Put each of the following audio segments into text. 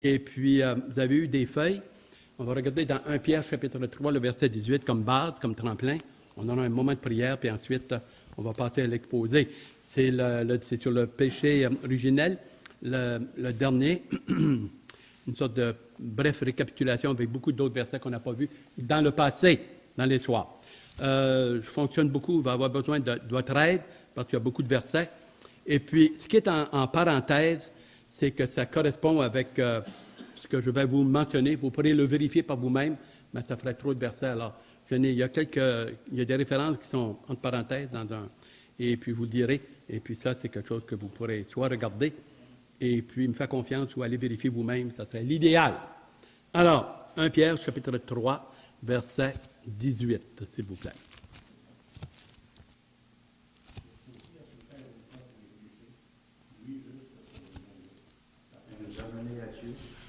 Et puis, vous avez eu des feuilles. On va regarder dans 1 Pierre, chapitre 3, le verset 18, comme base, comme tremplin. On aura un moment de prière, puis ensuite, on va passer à l'exposé. C'est sur le péché originel, le dernier, une sorte de bref récapitulation avec beaucoup d'autres versets qu'on n'a pas vus dans le passé, dans les soirs. Je fonctionne beaucoup, va avoir besoin de votre aide, parce qu'il y a beaucoup de versets. Et puis, ce qui est en parenthèse, c'est que ça correspond avec ce que je vais vous mentionner. Vous pourrez le vérifier par vous-même, mais ça ferait trop de versets. Alors, il y a des références qui sont entre parenthèses et puis vous le direz. Et puis ça, c'est quelque chose que vous pourrez soit regarder et puis me faire confiance ou aller vérifier vous-même. Ça serait l'idéal. Alors, 1 Pierre, chapitre 3, verset 18, s'il vous plaît.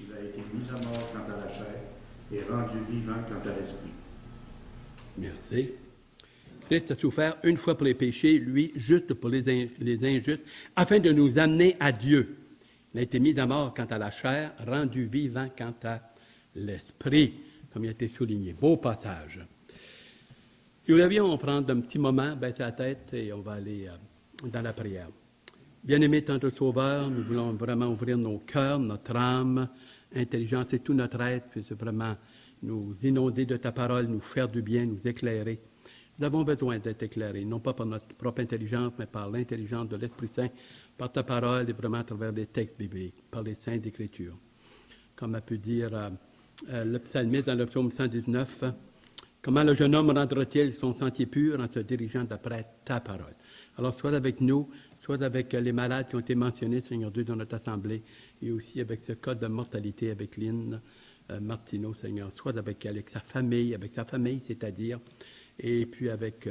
Il a été mis à mort quant à la chair et rendu vivant quant à l'esprit. Merci. Christ a souffert une fois pour les péchés, lui, juste pour les injustes, afin de nous amener à Dieu. Il a été mis à mort quant à la chair, rendu vivant quant à l'esprit, comme il a été souligné. Beau passage. Si vous l'aviez, on va prendre un petit moment, baisser la tête et on va aller dans la prière. Bien-aimé tendre Sauveur, nous voulons vraiment ouvrir nos cœurs, notre âme, intelligence et tout notre être, puisse vraiment nous inonder de ta parole, nous faire du bien, nous éclairer. Nous avons besoin d'être éclairés, non pas par notre propre intelligence, mais par l'intelligence de l'Esprit Saint, par ta parole et vraiment à travers les textes bibliques, par les saintes Écritures. Comme a pu dire le psalmiste dans le psaume 119, « Comment le jeune homme rendra-t-il son sentier pur en se dirigeant d'après ta parole? » Alors, sois avec nous, soit avec les malades qui ont été mentionnés, Seigneur Dieu, dans notre assemblée, et aussi avec ce cas de mortalité avec Lynn Martineau, Seigneur, soit avec sa famille, c'est-à-dire, et puis avec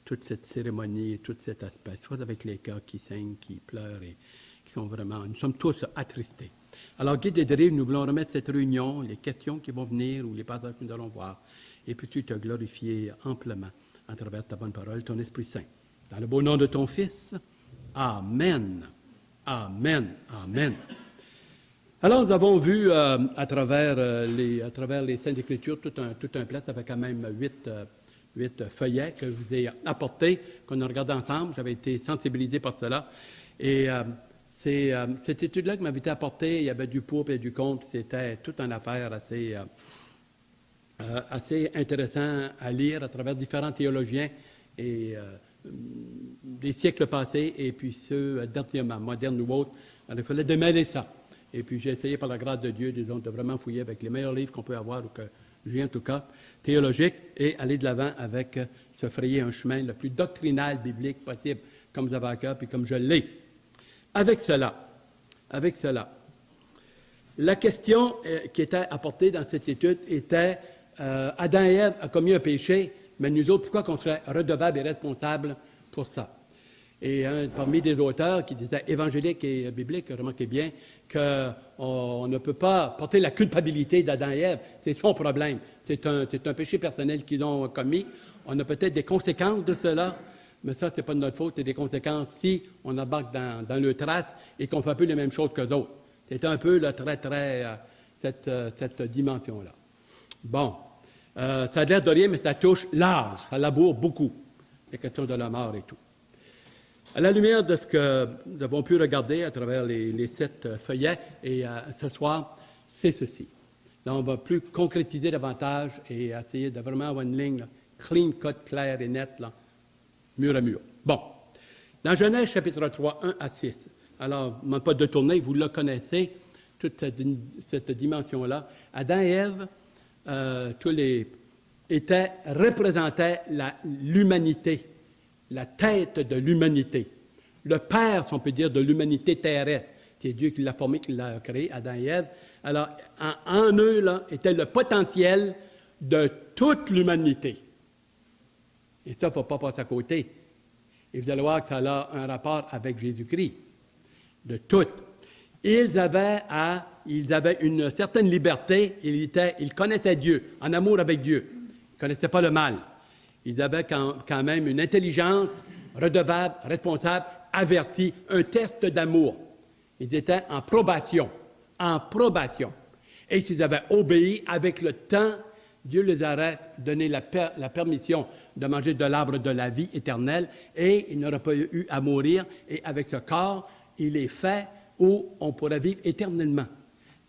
toute cette cérémonie et tout cet aspect, soit avec les cas qui saignent, qui pleurent et qui sont vraiment, nous sommes tous attristés. Alors, guide et dérive, nous voulons remettre cette réunion, les questions qui vont venir ou les passages que nous allons voir, et puis tu te glorifier amplement à travers ta bonne parole, ton Esprit Saint. Dans le beau nom de ton Fils, Amen. Amen. Amen. Alors, nous avons vu à travers les Saintes Écritures tout un plat, ça fait quand même 8 feuillets que je vous ai apportés, qu'on a regardé ensemble. J'avais été sensibilisé par cela. Et cette étude-là qui m'avait été apportée, il y avait du pour et du contre. C'était toute une affaire assez intéressant à lire à travers différents théologiens et des siècles passés et puis ceux dernièrement, modernes ou autres. Alors, il fallait démêler ça. Et puis j'ai essayé par la grâce de Dieu, disons, de vraiment fouiller avec les meilleurs livres qu'on peut avoir, ou que j'ai en tout cas, théologiques, et aller de l'avant avec se frayer un chemin le plus doctrinal, biblique possible, comme vous avez à cœur, puis comme je l'ai. Avec cela, la question qui était apportée dans cette étude était Adam et Ève ont commis un péché, mais nous autres, pourquoi qu'on serait redevables et responsables pour ça? Et parmi des auteurs qui disaient évangéliques et bibliques, remarquez bien qu'on ne peut pas porter la culpabilité d'Adam et Ève. C'est son problème. C'est un péché personnel qu'ils ont commis. On a peut-être des conséquences de cela, mais ça, c'est pas de notre faute. C'est des conséquences si on embarque dans le trace et qu'on fait un peu les mêmes choses que d'autres. C'est un peu cette dimension-là. Bon. Ça a l'air de rien, mais ça touche large. Ça laboure beaucoup. Les questions de la mort et tout. À la lumière de ce que nous avons pu regarder à travers les 7 feuillets, et ce soir, c'est ceci. Là, on va plus concrétiser davantage et essayer de vraiment avoir une ligne clean cut, claire et nette, là, mur à mur. Bon. Dans Genèse, chapitre 3, 1 à 6. Alors, je ne demande pas de tourner, vous le connaissez, toute cette dimension-là. Adam et Ève, représentaient l'humanité, la tête de l'humanité. Le père, si on peut dire, de l'humanité terrestre. C'est Dieu qui l'a formé, qui l'a créé, Adam et Ève. Alors, en eux, là, était le potentiel de toute l'humanité. Et ça, il ne faut pas passer à côté. Et vous allez voir que ça a un rapport avec Jésus-Christ. De tout. Ils avaient une certaine liberté. Ils connaissaient Dieu, en amour avec Dieu. Ils ne connaissaient pas le mal. Ils avaient quand même une intelligence redevable, responsable, avertie, un test d'amour. Ils étaient en probation. en probation. Et s'ils avaient obéi, avec le temps, Dieu les aurait donné la permission de manger de l'arbre de la vie éternelle et ils n'auraient pas eu à mourir. Et avec ce corps, il est fait où on pourrait vivre éternellement,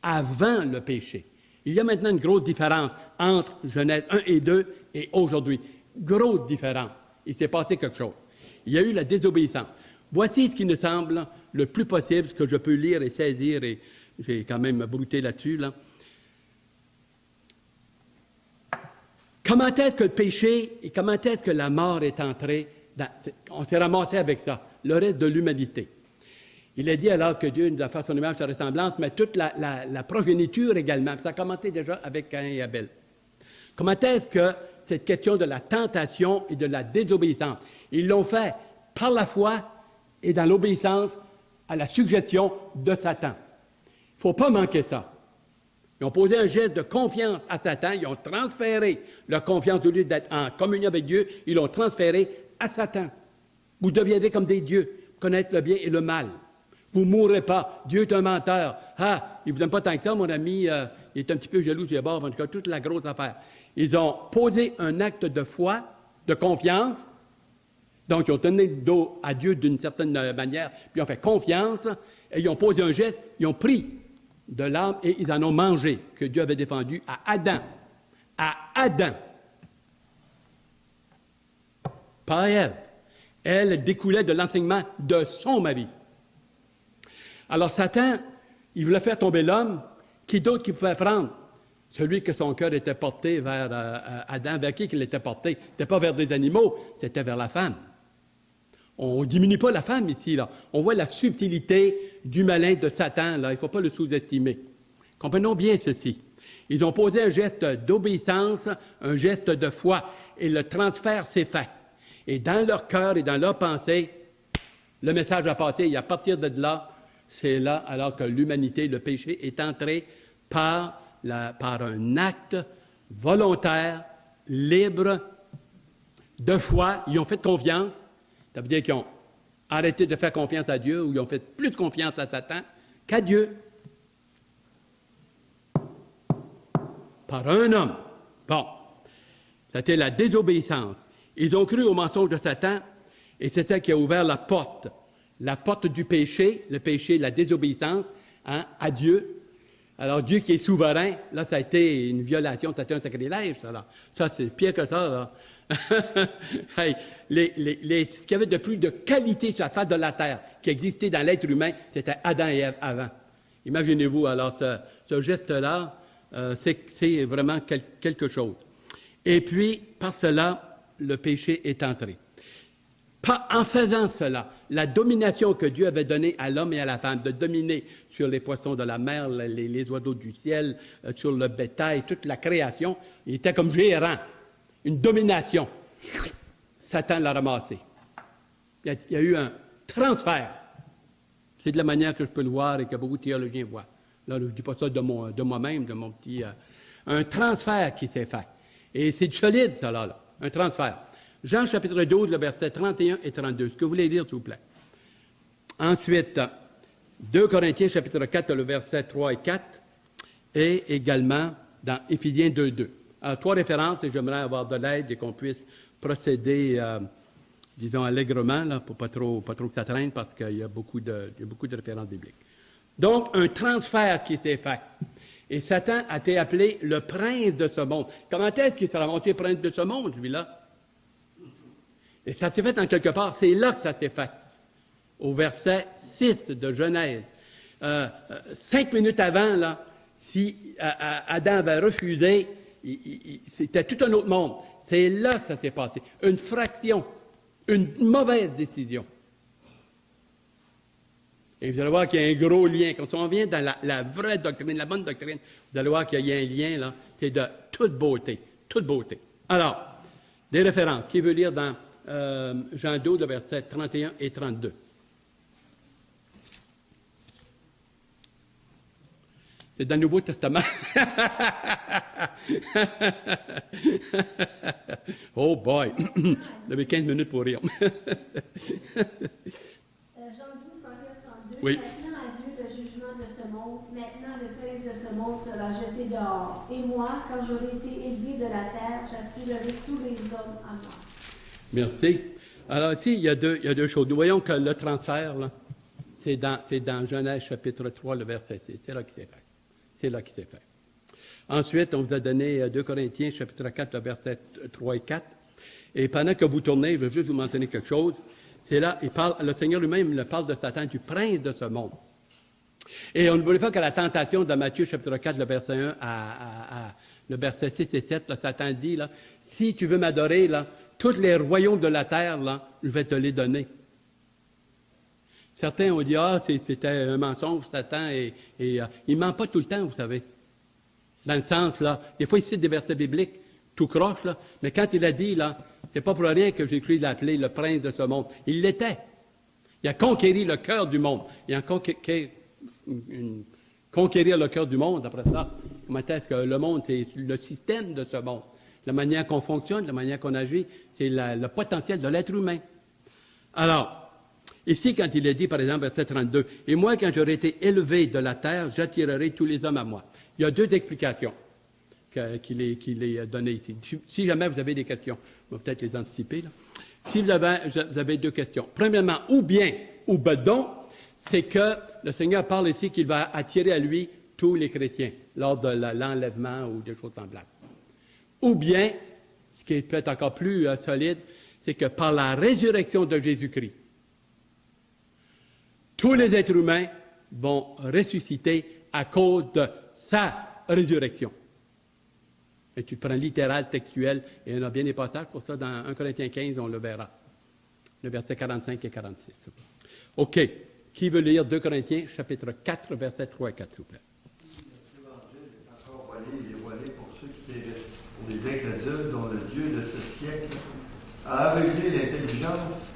avant le péché. Il y a maintenant une grosse différence entre Genèse 1 et 2 et aujourd'hui. Grosse différence. Il s'est passé quelque chose. Il y a eu la désobéissance. Voici ce qui nous semble le plus possible, ce que je peux lire et saisir, et j'ai quand même brouté là-dessus, là. Comment est-ce que le péché et comment est-ce que la mort est entrée on s'est ramassé avec ça, le reste de l'humanité. Il est dit alors que Dieu nous a fait son image, sa ressemblance, mais toute la progéniture également. Ça a commencé déjà avec Caïn et Abel. Comment est-ce que cette question de la tentation et de la désobéissance, ils l'ont fait par la foi et dans l'obéissance à la suggestion de Satan. Il ne faut pas manquer ça. Ils ont posé un geste de confiance à Satan, ils ont transféré leur confiance au lieu d'être en communion avec Dieu, ils l'ont transféré à Satan. Vous deviendrez comme des dieux, connaître le bien et le mal. Vous ne mourrez pas. Dieu est un menteur. Ah, il ne vous aime pas tant que ça, mon ami, il est un petit peu jaloux, c'est bord, en tout cas, toute la grosse affaire. Ils ont posé un acte de foi, de confiance, donc ils ont tenu le dos à Dieu d'une certaine manière, puis ils ont fait confiance, et ils ont posé un geste, ils ont pris de l'arbre et ils en ont mangé, que Dieu avait défendu à Adam. À Adam. Pas à Ève. Elle découlait de l'enseignement de son mari. Alors Satan, il voulait faire tomber l'homme. Qui d'autre qu'il pouvait prendre? Celui que son cœur était porté vers Adam. Vers qui il était porté? Ce n'était pas vers des animaux, c'était vers la femme. On ne diminue pas la femme ici, là. On voit la subtilité du malin de Satan, là. Il ne faut pas le sous-estimer. Comprenons bien ceci. Ils ont posé un geste d'obéissance, un geste de foi, et le transfert s'est fait. Et dans leur cœur et dans leur pensée, le message a passé, et à partir de là, c'est là alors que l'humanité, le péché, est entré par un acte volontaire, libre, de foi. Ils ont fait confiance. Ça veut dire qu'ils ont arrêté de faire confiance à Dieu ou ils ont fait plus de confiance à Satan qu'à Dieu. Par un homme. Bon, c'était la désobéissance. Ils ont cru au mensonge de Satan et c'est ça qui a ouvert la porte du péché, le péché, la désobéissance à Dieu. Alors Dieu qui est souverain, là ça a été une violation, ça a été un sacrilège, ça là. Ça c'est pire que ça, là. Hey, ce qu'il y avait de plus de qualité sur la face de la terre qui existait dans l'être humain, c'était Adam et Ève avant. Imaginez-vous, alors, ce geste-là, c'est vraiment quelque chose. Et puis, par cela, le péché est entré. En faisant cela, la domination que Dieu avait donnée à l'homme et à la femme, de dominer sur les poissons de la mer, les oiseaux du ciel, sur le bétail, toute la création, il était comme gérant. Une domination. Satan l'a ramassé. Il y a eu un transfert. C'est de la manière que je peux le voir et que beaucoup de théologiens voient. Là, je ne dis pas ça de moi-même, de mon petit... un transfert qui s'est fait. Et c'est solide, ça, là. Un transfert. Jean, chapitre 12, le verset 31 et 32. Est-ce que vous voulez lire, s'il vous plaît? Ensuite, 2 Corinthiens, chapitre 4, le verset 3 et 4. Et également dans Éphésiens 2, 2. Alors, 3 références, et j'aimerais avoir de l'aide et qu'on puisse procéder, disons, allègrement, là, pour pas trop que ça traîne, parce qu'il y a beaucoup de références bibliques. Donc, un transfert qui s'est fait. Et Satan a été appelé le prince de ce monde. Comment est-ce qu'il s'est ramassé prince de ce monde, lui-là? Et ça s'est fait en quelque part, c'est là que ça s'est fait. Au verset 6 de Genèse. 5 minutes avant, là, si Adam avait refusé, c'était tout un autre monde. C'est là que ça s'est passé. Une fraction, une mauvaise décision. Et vous allez voir qu'il y a un gros lien. Quand on vient dans la vraie doctrine, la bonne doctrine, vous allez voir qu'il y a un lien, là, c'est de toute beauté. Toute beauté. Alors, des références. Qui veut lire dans Jean 12, le verset 31 et 32? C'est dans le Nouveau Testament. Oh boy! Vous avez 15 minutes pour rire. Jean 12, 31, 32. Oui. Maintenant à Dieu, le jugement de ce monde. Maintenant, le prince de ce monde sera jeté dehors. Et moi, quand j'aurai été élevé de la terre, j'attirerai tous les hommes à moi. Merci. Alors ici, il y a deux choses. Nous voyons que le transfert, là, c'est dans Genèse chapitre 3, le verset 6. C'est là qu'il s'est fait. C'est là qu'il s'est fait. Ensuite, on vous a donné 2 Corinthiens chapitre 4, le verset 3 et 4. Et pendant que vous tournez, je veux juste vous mentionner quelque chose. C'est là, le Seigneur lui-même il parle de Satan, du prince de ce monde. Et on n'oublie pas que la tentation de Matthieu chapitre 4, le verset 1 à le verset 6 et 7, là, Satan dit, là, si tu veux m'adorer, là, tous les royaumes de la terre, là, je vais te les donner. Certains ont dit, c'était un mensonge, Satan, et il ne ment pas tout le temps, vous savez. Dans le sens, là, des fois, il cite des versets bibliques, tout croche, là, mais quand il a dit, là, c'est pas pour rien que j'ai cru l'appeler le prince de ce monde. Il l'était. Il a conquéri le cœur du monde. Il a conquérir le cœur du monde, après ça. Comment est-ce que le monde, c'est le système de ce monde. La manière qu'on fonctionne, la manière qu'on agit, c'est le potentiel de l'être humain. Alors, ici, quand il est dit, par exemple, verset 32, « Et moi, quand j'aurai été élevé de la terre, j'attirerai tous les hommes à moi. » Il y a 2 explications qu'il est données ici. Si jamais vous avez des questions, on va peut-être les anticiper, là. Si vous avez 2 questions. Premièrement, ou bien, ou bedon, c'est que le Seigneur parle ici qu'il va attirer à lui tous les chrétiens lors de l'enlèvement ou des choses semblables. Ou bien, ce qui peut être encore plus solide, c'est que par la résurrection de Jésus-Christ, tous les êtres humains vont ressusciter à cause de sa résurrection. Et tu prends littéral, textuel, et on a bien des passages pour ça dans 1 Corinthiens 15, on le verra. Le verset 45 et 46. OK. Qui veut lire 2 Corinthiens, chapitre 4, versets 3 et 4, s'il vous plaît? L'Évangile est encore voilé, il est voilé pour ceux qui périssent, pour les incrédules dont le Dieu de ce siècle a aveuglé l'intelligence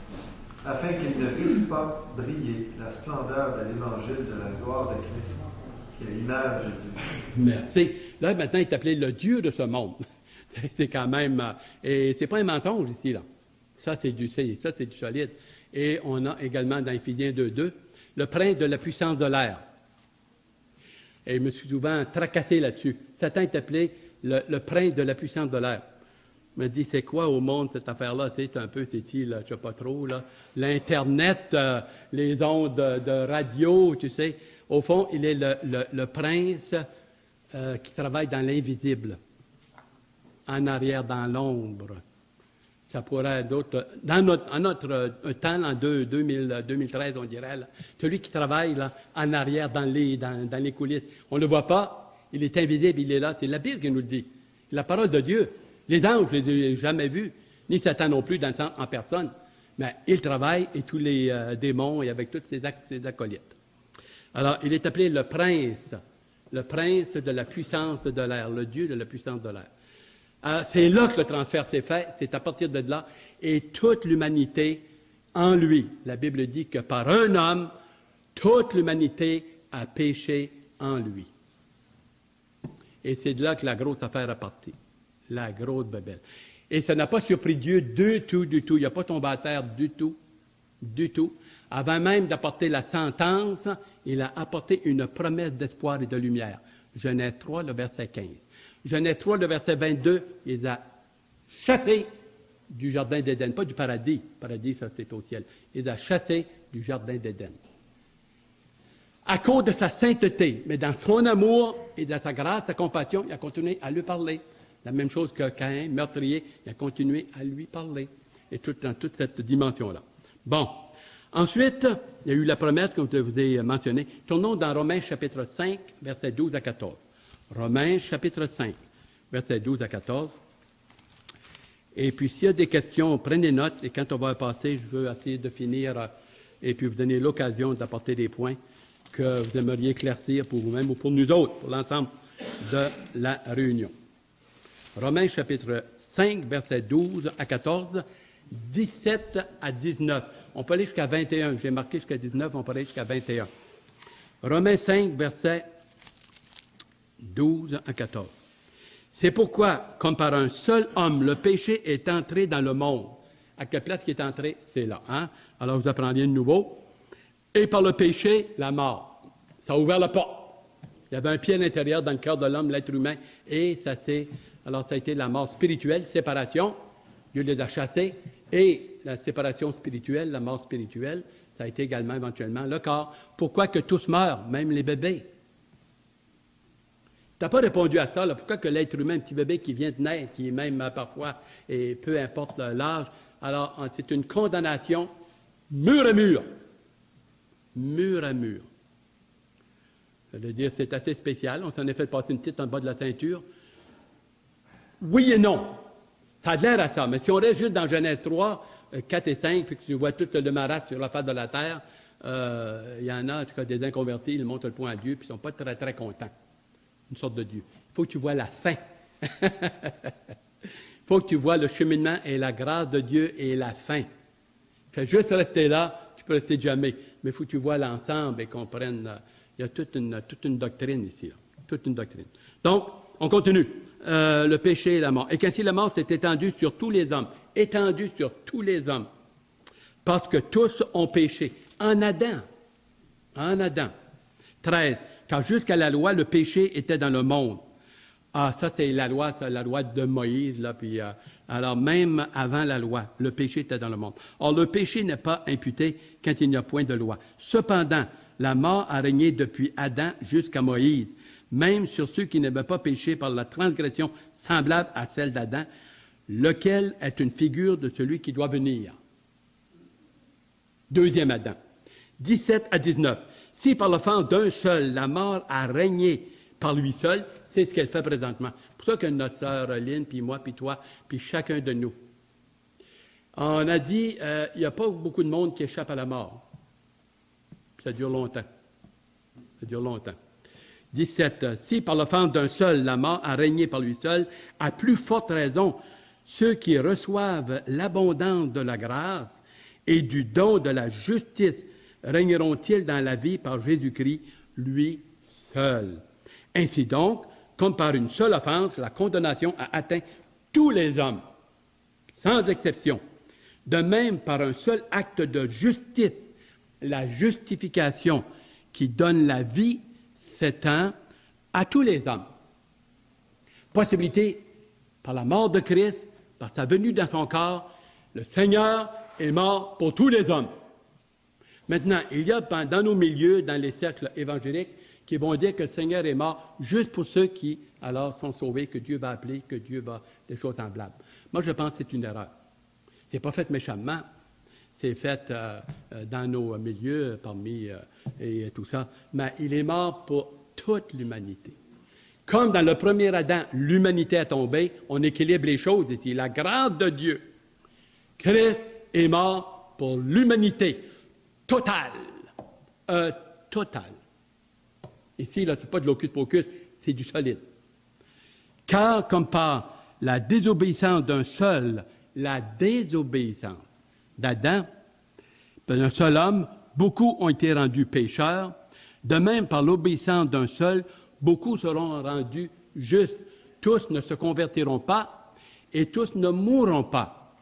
afin qu'ils ne vissent pas briller la splendeur de l'Évangile de la gloire de Christ, qui est l'image de Dieu. Merci. Là, maintenant, il est appelé le Dieu de ce monde. C'est quand même... et c'est pas un mensonge ici, là. Ça, c'est du solide. Et on a également dans Éphésiens 2:2, le prince de la puissance de l'air. Et je me suis souvent tracassé là-dessus. Satan est appelé le prince de la puissance de l'air. Je me dis, c'est quoi au monde cette affaire-là? C'est un peu, c'est-il, je ne sais pas trop, là. L'Internet, les ondes de radio, tu sais. Au fond, il est le prince qui travaille dans l'invisible, en arrière, dans l'ombre. Ça pourrait être d'autres. En notre temps, en 2013, on dirait, là, celui qui travaille là, en arrière, dans les coulisses. On ne le voit pas, il est invisible, il est là. C'est la Bible qui nous le dit. La parole de Dieu. Les anges, je ne les ai jamais vus, ni Satan non plus en personne. Mais il travaille, et tous les démons, et avec tous ses acolytes. Alors, il est appelé le prince de la puissance de l'air, le Dieu de la puissance de l'air. C'est là que le transfert s'est fait, c'est à partir de là, et toute l'humanité en lui. La Bible dit que par un homme, toute l'humanité a péché en lui. Et c'est de là que la grosse affaire est partie, la grosse bébelle. Et ça n'a pas surpris Dieu du tout. Il n'a pas tombé à terre du tout. Avant même d'apporter la sentence, il a apporté une promesse d'espoir et de lumière. Genèse 3, le verset 15. Genèse 3, le verset 22, il les a chassés du jardin d'Éden, pas du paradis. Le paradis, ça, c'est au ciel. Il les a chassés du jardin d'Éden. À cause de sa sainteté, mais dans son amour et de sa grâce, sa compassion, il a continué à lui parler. La même chose que Caïn, meurtrier, il a continué à lui parler. Et dans toute cette dimension-là. Bon. Ensuite, il y a eu la promesse, comme je vous ai mentionné. Tournons dans Romains chapitre 5, versets 12 à 14. Romains chapitre 5, versets 12 à 14. Et puis, s'il y a des questions, prenez note. Et quand on va passer, je veux essayer de finir et puis vous donner l'occasion d'apporter des points que vous aimeriez éclaircir pour vous-même ou pour nous autres, pour l'ensemble de la réunion. Romains chapitre 5, versets 12 à 14, 17 à 19. On peut aller jusqu'à 21. J'ai marqué jusqu'à 19, on peut aller jusqu'à 21. Romains 5, versets 12 à 14. C'est pourquoi, comme par un seul homme, le péché est entré dans le monde. À quelle place il est entré? C'est là. Hein? Alors, vous apprendriez de nouveau. Et par le péché, la mort. Ça a ouvert la porte. Il y avait un pied à l'intérieur dans le cœur de l'homme, l'être humain, et ça a été la mort spirituelle, séparation. Dieu les a chassés, et la séparation spirituelle, la mort spirituelle, ça a été également éventuellement le corps. Pourquoi que tous meurent, même les bébés? Tu n'as pas répondu à ça, là. Pourquoi que l'être humain, un petit bébé qui vient de naître, qui est même parfois, et peu importe l'âge, alors c'est une condamnation mur à mur. Mur à mur. Je veux dire, c'est assez spécial. On s'en est fait passer une petite en bas de la ceinture. Oui et non. Ça a l'air à ça. Mais si on reste juste dans Genèse 3, 4 et 5, puis que tu vois tout le marasme sur la face de la terre, il y en a, en tout cas, des inconvertis, ils montent le point à Dieu, puis ils ne sont pas très, très contents. Une sorte de Dieu. Il faut que tu vois la fin. Il faut que tu vois le cheminement et la grâce de Dieu et la fin. Fais juste rester là, tu peux rester jamais. Mais il faut que tu vois l'ensemble et comprennes. Il y a toute une doctrine ici. Là. Toute une doctrine. Donc, on continue. Le péché et la mort. Et qu'ainsi la mort s'est étendue sur tous les hommes. Étendue sur tous les hommes. Parce que tous ont péché. En Adam. 13. Car jusqu'à la loi, le péché était dans le monde. Ah, ça, c'est la loi de Moïse, là, puis alors même avant la loi, le péché était dans le monde. Or, le péché n'est pas imputé quand il n'y a point de loi. Cependant, la mort a régné depuis Adam jusqu'à Moïse, même sur ceux qui n'avaient pas péché par la transgression semblable à celle d'Adam, lequel est une figure de celui qui doit venir. Deuxième Adam. 17 à 19. Si par l'offense d'un seul, la mort a régné par lui seul, c'est ce qu'elle fait présentement. C'est pour ça que notre sœur Lynn, puis moi, puis toi, puis chacun de nous, on a dit, il n'y a pas beaucoup de monde qui échappe à la mort. Ça dure longtemps. 17. Si par l'offense d'un seul, la mort a régné par lui seul, à plus forte raison, ceux qui reçoivent l'abondance de la grâce et du don de la justice régneront-ils dans la vie par Jésus-Christ, lui seul. Ainsi donc, comme par une seule offense, la condamnation a atteint tous les hommes, sans exception. De même, par un seul acte de justice, la justification qui donne la vie s'étend à tous les hommes. Possibilité, par la mort de Christ, par sa venue dans son corps, le Seigneur est mort pour tous les hommes. Maintenant, il y a dans nos milieux, dans les cercles évangéliques, qui vont dire que le Seigneur est mort juste pour ceux qui, alors, sont sauvés, que Dieu va appeler, que Dieu va... des choses semblables. Moi, je pense que c'est une erreur. C'est pas fait méchamment. C'est fait dans nos milieux, parmi et tout ça. Mais il est mort pour toute l'humanité. Comme dans le premier Adam, l'humanité a tombé, on équilibre les choses ici. La grâce de Dieu. Christ est mort pour l'humanité. Totale. Totale. Ici, là, ce n'est pas de l'hocus-pocus, c'est du solide. Car, comme par la désobéissance d'un seul, la désobéissance d'Adam, d'un seul homme, beaucoup ont été rendus pécheurs. De même, par l'obéissance d'un seul, beaucoup seront rendus justes. Tous ne se convertiront pas et tous ne mourront pas.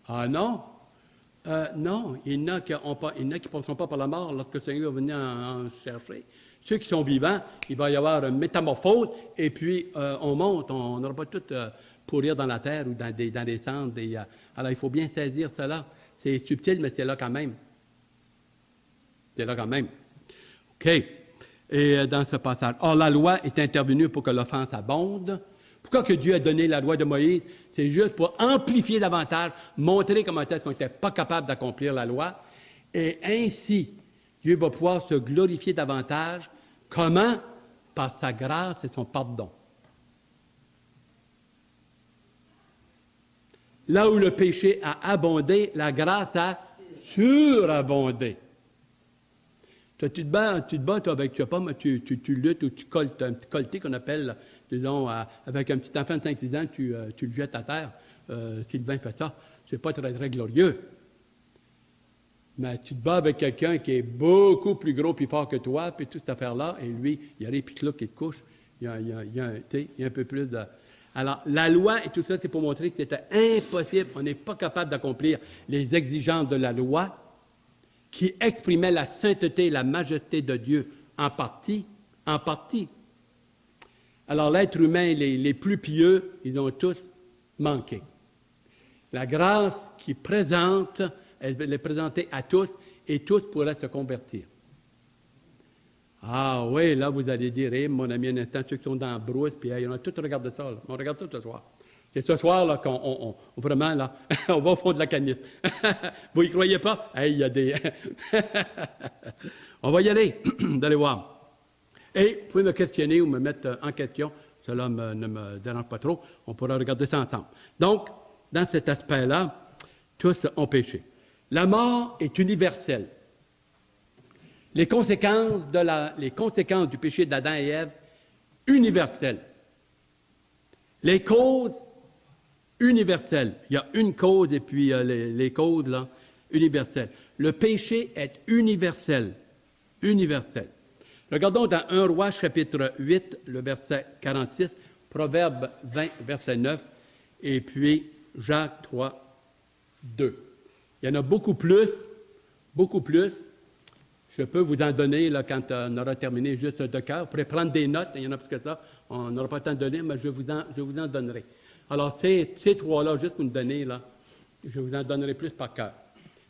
Ah non? Non, il y en a qui ne passeront pas par la mort lorsque le Seigneur va venir en chercher. Ceux qui sont vivants, il va y avoir une métamorphose, et puis on monte, on n'aura pas tout pourrir dans la terre ou dans des cendres. Alors, il faut bien saisir cela. C'est subtil, mais c'est là quand même. C'est là quand même. OK. Et dans ce passage. Or, la loi est intervenue pour que l'offense abonde. Pourquoi que Dieu a donné la loi de Moïse? C'est juste pour amplifier davantage, montrer comment est-ce qu'on n'était pas capable d'accomplir la loi. Et ainsi, Dieu va pouvoir se glorifier davantage. Comment? Par sa grâce et son pardon. Là où le péché a abondé, la grâce a surabondé. Tu te bats toi, avec, tu luttes ou tu colles, un petit colleté qu'on appelle, disons, avec un petit enfant de 5-6 ans, tu le jettes à terre. Sylvain fait ça. C'est pas très, très glorieux. Mais tu te bats avec quelqu'un qui est beaucoup plus gros et fort que toi, puis toute cette affaire-là, et lui, il arrive, puis il te couche. Il y a un peu plus de... Alors, la loi et tout ça, c'est pour montrer que c'était impossible. On n'est pas capable d'accomplir les exigences de la loi qui exprimait la sainteté et la majesté de Dieu en partie. Alors l'être humain, les plus pieux, ils ont tous manqué. La grâce qui présente, elle est présentée à tous, et tous pourraient se convertir. Ah oui, là, vous allez dire, hey, mon ami, un instant, ceux qui sont dans la brousse, puis hey, on a tous regardé ça, là. On regarde tout ce soir. C'est ce soir, là, qu'on vraiment, là, on va au fond de la canette. Vous y croyez pas? Hey, il y a des... On va y aller, vous allez voir. Et vous pouvez me questionner ou me mettre en question, cela ne me dérange pas trop, on pourra regarder ça ensemble. Donc, dans cet aspect-là, tous ont péché. La mort est universelle. Les conséquences du péché d'Adam et Ève, universelles. Les causes, universelles. Il y a une cause et puis les causes, là, universelles. Le péché est universel. Universel. Regardons dans 1 Roi, chapitre 8, le verset 46, Proverbe 20, verset 9, et puis Jacques 3, 2. Il y en a beaucoup plus. Je peux vous en donner là, quand on aura terminé juste de cœur. Vous pourrez prendre des notes, il y en a plus que ça. On n'aura pas le temps de donner, mais je vous en donnerai. Alors, ces trois-là, juste pour nous donner, là, je vous en donnerai plus par cœur.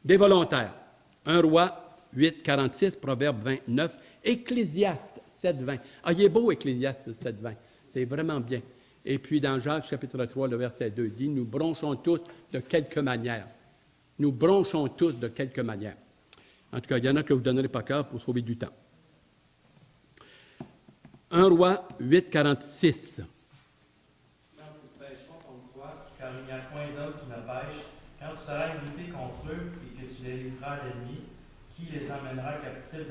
Des volontaires. 1 Roi 8, 46, Proverbe 29, Ecclésiaste 7, 20. Ah, il est beau, Ecclésiaste 7, 20. C'est vraiment bien. Et puis, dans Jacques, chapitre 3, le verset 2, dit, nous bronchons tous de quelque manière. Nous bronchons tous de quelque manière. En tout cas, il y en a que vous donnerez par cœur pour sauver du temps. 1 Roi 8, 46. Quand ils pêcheront contre toi, car il n'y a point d'homme qui ne pêche, quand tu seras irrité contre eux et que tu les livreras à l'ennemi, qui les emmènera captifs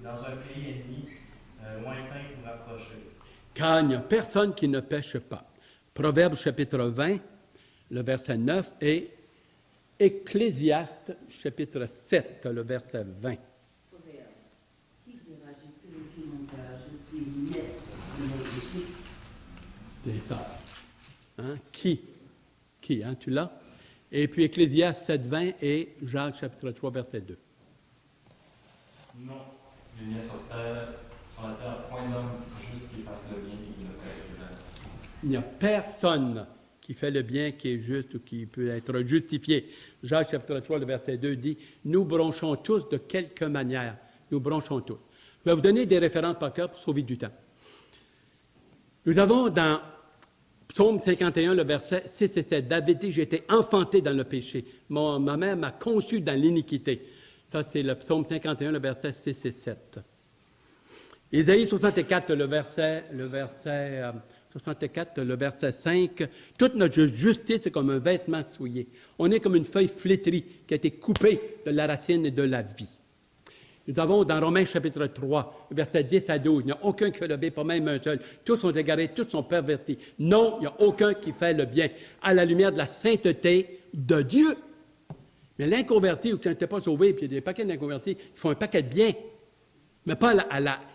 dans un pays ennemi, lointain ou rapproché? Car il n'y a personne qui ne pêche pas. Proverbe chapitre 20, le verset 9 et Ecclésiaste chapitre 7, le verset 20. Qui dira, j'ai purifié mon cœur, je suis net de mon péché. C'est ça. Hein? Qui, hein? Tu l'as? Et puis Ecclésiaste 7, 20 et Jacques chapitre 3, verset 2. Non, il n'y a sur la terre point d'homme juste qui fasse le bien et qui le fait le mal. Il n'y a personne qui fait le bien, qui est juste ou qui peut être justifié. Jacques chapitre 3, le verset 2 dit, « Nous bronchons tous de quelque manière. » Nous bronchons tous. Je vais vous donner des références par cœur pour sauver du temps. Nous avons dans Psaume 51, le verset 6 et 7, « David dit, j'ai été enfanté dans le péché. Ma mère m'a conçu dans l'iniquité. » Ça, c'est le Psaume 51, le verset 6 et 7. Ésaïe 64, le verset 64, le verset 5. « Toute notre justice est comme un vêtement souillé. On est comme une feuille flétrie qui a été coupée de la racine et de la vie. » Nous avons dans Romains chapitre 3, versets 10 à 12, « Il n'y a aucun qui fait le bien, pas même un seul. Tous sont égarés, tous sont pervertis. Non, il n'y a aucun qui fait le bien. À la lumière de la sainteté de Dieu. » Mais l'inconverti, ou qui n'était pas sauvé, puis il y a des paquets d'inconvertis qui font un paquet de bien, mais pas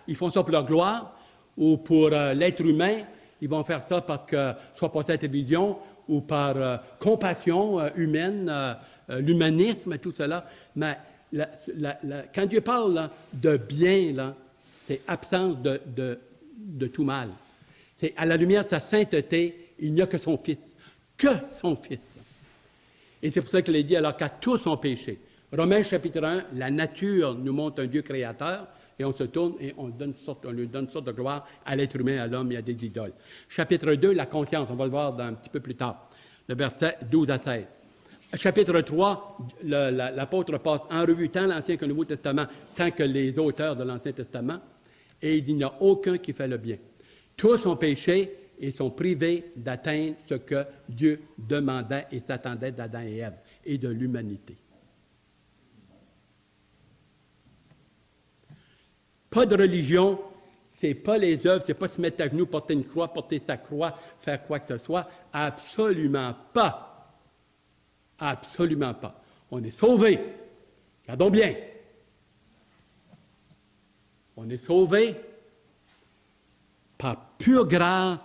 ils font ça pour leur gloire ou pour l'être humain. Ils vont faire ça parce que, soit par la télévision ou par compassion humaine, l'humanisme et tout cela. Mais quand Dieu parle là, de bien, là, c'est absence de tout mal. C'est à la lumière de sa sainteté, il n'y a que son Fils. Que son Fils. Et c'est pour ça qu'il est dit, alors qu'à tous ont péché. Romains chapitre 1, la nature nous montre un Dieu créateur, et on se tourne et on lui donne une sorte de gloire à l'être humain, à l'homme et à des idoles. Chapitre 2, la conscience, on va le voir un petit peu plus tard, le verset 12 à 16. Chapitre 3, l'apôtre passe en revue tant l'Ancien que le Nouveau Testament, tant que les auteurs de l'Ancien Testament, et il dit, il n'y a aucun qui fait le bien. Tous ont péché et sont privés d'atteindre ce que Dieu demandait et s'attendait d'Adam et Ève et de l'humanité. Pas de religion, c'est pas les œuvres, c'est pas se mettre à genoux, porter une croix, porter sa croix, faire quoi que ce soit. Absolument pas. Absolument pas. On est sauvés. Regardons bien. On est sauvés par pure grâce,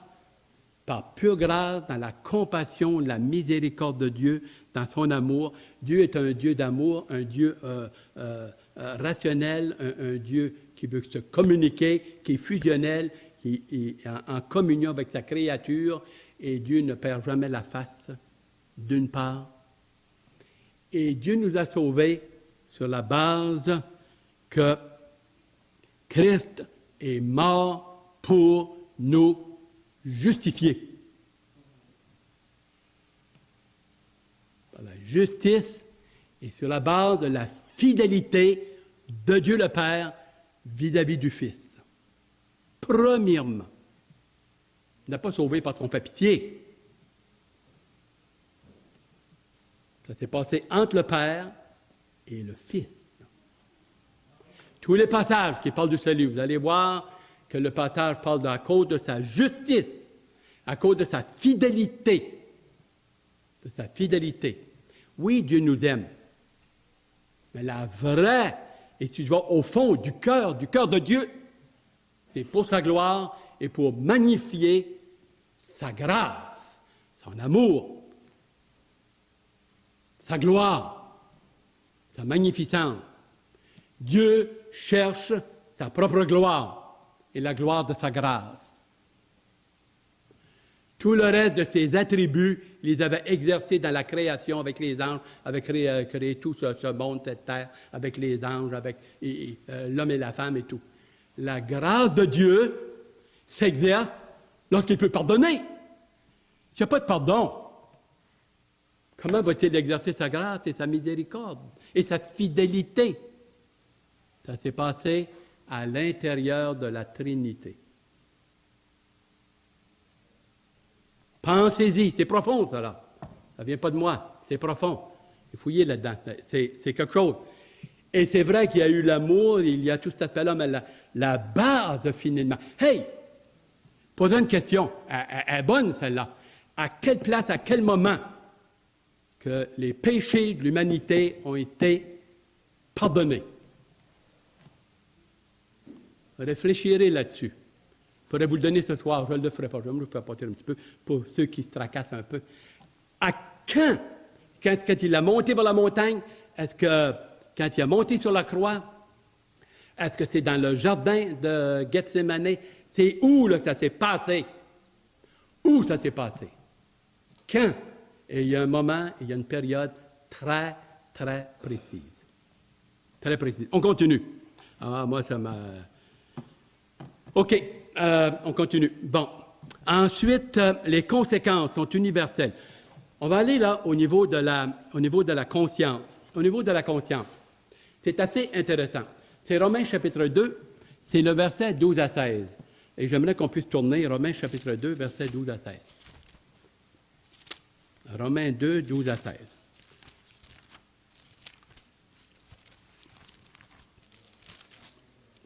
dans la compassion, la miséricorde de Dieu, dans son amour. Dieu est un Dieu d'amour, un Dieu rationnel, un Dieu qui veut se communiquer, qui est fusionnel, qui est en communion avec sa créature, et Dieu ne perd jamais la face, d'une part. Et Dieu nous a sauvés sur la base que Christ est mort pour nous justifier. Par la justice et sur la base de la fidélité de Dieu le Père vis-à-vis du Fils. Premièrement, il n'a pas sauvé parce qu'on fait pitié. Ça s'est passé entre le Père et le Fils. Tous les passages qui parlent du salut, vous allez voir que le passage parle à cause de sa justice, à cause de sa fidélité. De sa fidélité. Oui, Dieu nous aime. Mais la vraie, et tu vas au fond du cœur de Dieu, c'est pour sa gloire et pour magnifier sa grâce, son amour, sa gloire, sa magnificence. Dieu cherche sa propre gloire et la gloire de sa grâce. Tout le reste de ses attributs, il les avait exercés dans la création avec les anges, avec créé tout ce monde, cette terre, avec les anges, avec l'homme et la femme et tout. La grâce de Dieu s'exerce lorsqu'il peut pardonner. S'il n'y a pas de pardon, comment va-t-il exercer sa grâce et sa miséricorde et sa fidélité? Ça s'est passé à l'intérieur de la Trinité. Pensez-y, c'est profond, ça, là. Ça ne vient pas de moi, c'est profond. Il faut fouiller là-dedans, c'est quelque chose. Et c'est vrai qu'il y a eu l'amour, il y a tout cet aspect-là, mais la base, finalement. Hey! Posez une question, elle est bonne, celle-là. À quelle place, à quel moment que les péchés de l'humanité ont été pardonnés? Réfléchirez là-dessus. Je pourrais vous le donner ce soir, je ne le ferai pas, je vais me le faire passer un petit peu pour ceux qui se tracassent un peu. À quand il a monté vers la montagne, est-ce que quand il a monté sur la croix, est-ce que c'est dans le jardin de Gethsémane? C'est où là, que ça s'est passé? Où ça s'est passé? Quand? Et il y a un moment, il y a une période très, très précise. Très précise. On continue. Ah, moi, ça m'a... OK, on continue. Bon. Ensuite, les conséquences sont universelles. On va aller là au niveau de la conscience. Au niveau de la conscience. C'est assez intéressant. C'est Romains chapitre 2, c'est le verset 12 à 16. Et j'aimerais qu'on puisse tourner Romains chapitre 2, verset 12 à 16. Romains 2, 12 à 16.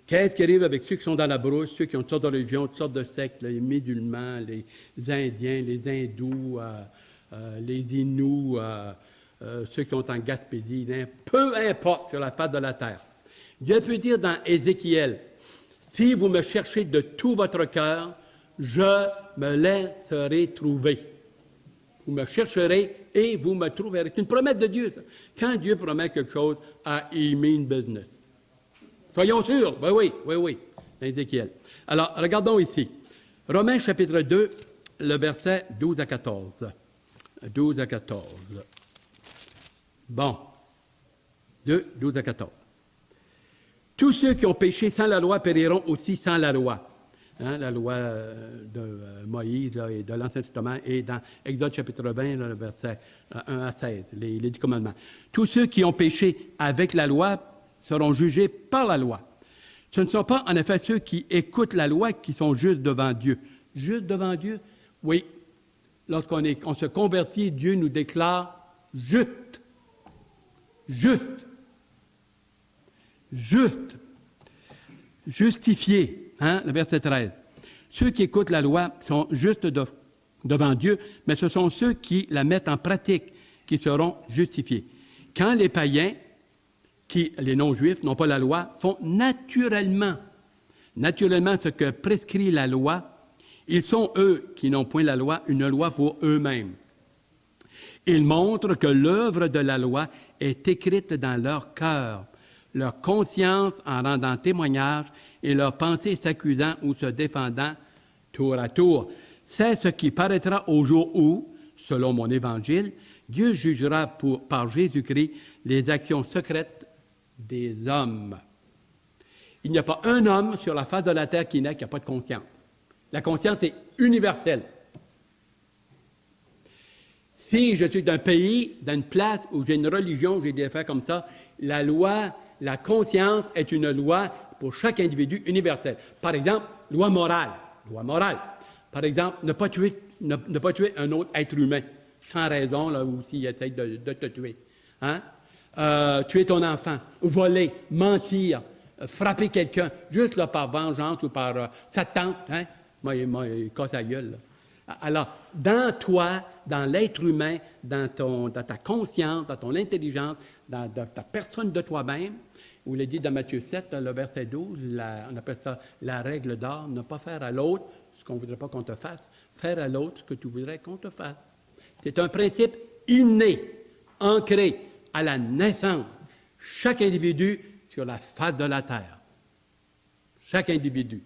Qu'est-ce qui arrive avec ceux qui sont dans la brousse, ceux qui ont toutes sortes de religions, toutes sortes de sectes, les musulmans, les Indiens, les Hindous, les Inuits, ceux qui sont en Gaspésie, peu importe sur la face de la terre. Dieu peut dire dans Ézéchiel, « Si vous me cherchez de tout votre cœur, je me laisserai trouver. » Vous me chercherez et vous me trouverez. C'est une promesse de Dieu, ça. Quand Dieu promet quelque chose, he mean business. Soyons sûrs. Ben oui. Ézéchiel. Alors, regardons ici. Romains chapitre 2, le verset 12 à 14. 12 à 14. Bon. 2, 12 à 14. Tous ceux qui ont péché sans la loi périront aussi sans la loi. Hein, la loi de Moïse là, et de l'Ancien Testament et dans Exode chapitre 20, là, le verset 1 à 16, les 10 commandements. Tous ceux qui ont péché avec la loi seront jugés par la loi. Ce ne sont pas en effet ceux qui écoutent la loi qui sont justes devant Dieu. Justes devant Dieu? Oui. Lorsqu'on se convertit, Dieu nous déclare juste. Juste. Juste. Justifié. Hein, le verset 13. Ceux qui écoutent la loi sont justes devant Dieu, mais ce sont ceux qui la mettent en pratique qui seront justifiés. Quand les païens, les non-juifs, n'ont pas la loi, font naturellement ce que prescrit la loi, ils sont, eux, qui n'ont point la loi, une loi pour eux-mêmes. Ils montrent que l'œuvre de la loi est écrite dans leur cœur, leur conscience en rendant témoignage et leurs pensées s'accusant ou se défendant tour à tour. C'est ce qui paraîtra au jour où, selon mon évangile, Dieu jugera par Jésus-Christ les actions secrètes des hommes. Il n'y a pas un homme sur la face de la terre qui n'a pas de conscience. La conscience est universelle. Si je suis d'un pays, d'une place où j'ai une religion, j'ai des affaires comme ça, la loi, la conscience est une loi pour chaque individu universelle. Par exemple, loi morale. Loi morale. Par exemple, ne pas tuer un autre être humain sans raison, là, ou s'il essaie de te tuer. Hein? Tuer ton enfant, voler, mentir, frapper quelqu'un, juste là, par vengeance ou par sa tante. Hein? Moi, il casse la gueule. Là. Alors, dans toi, dans l'être humain, dans ta conscience, dans ton intelligence, dans ta personne de toi-même, où il est dit dans Matthieu 7, le verset 12, on appelle ça la règle d'or, ne pas faire à l'autre ce qu'on ne voudrait pas qu'on te fasse, faire à l'autre ce que tu voudrais qu'on te fasse. C'est un principe inné, ancré à la naissance. Chaque individu sur la face de la terre. Chaque individu.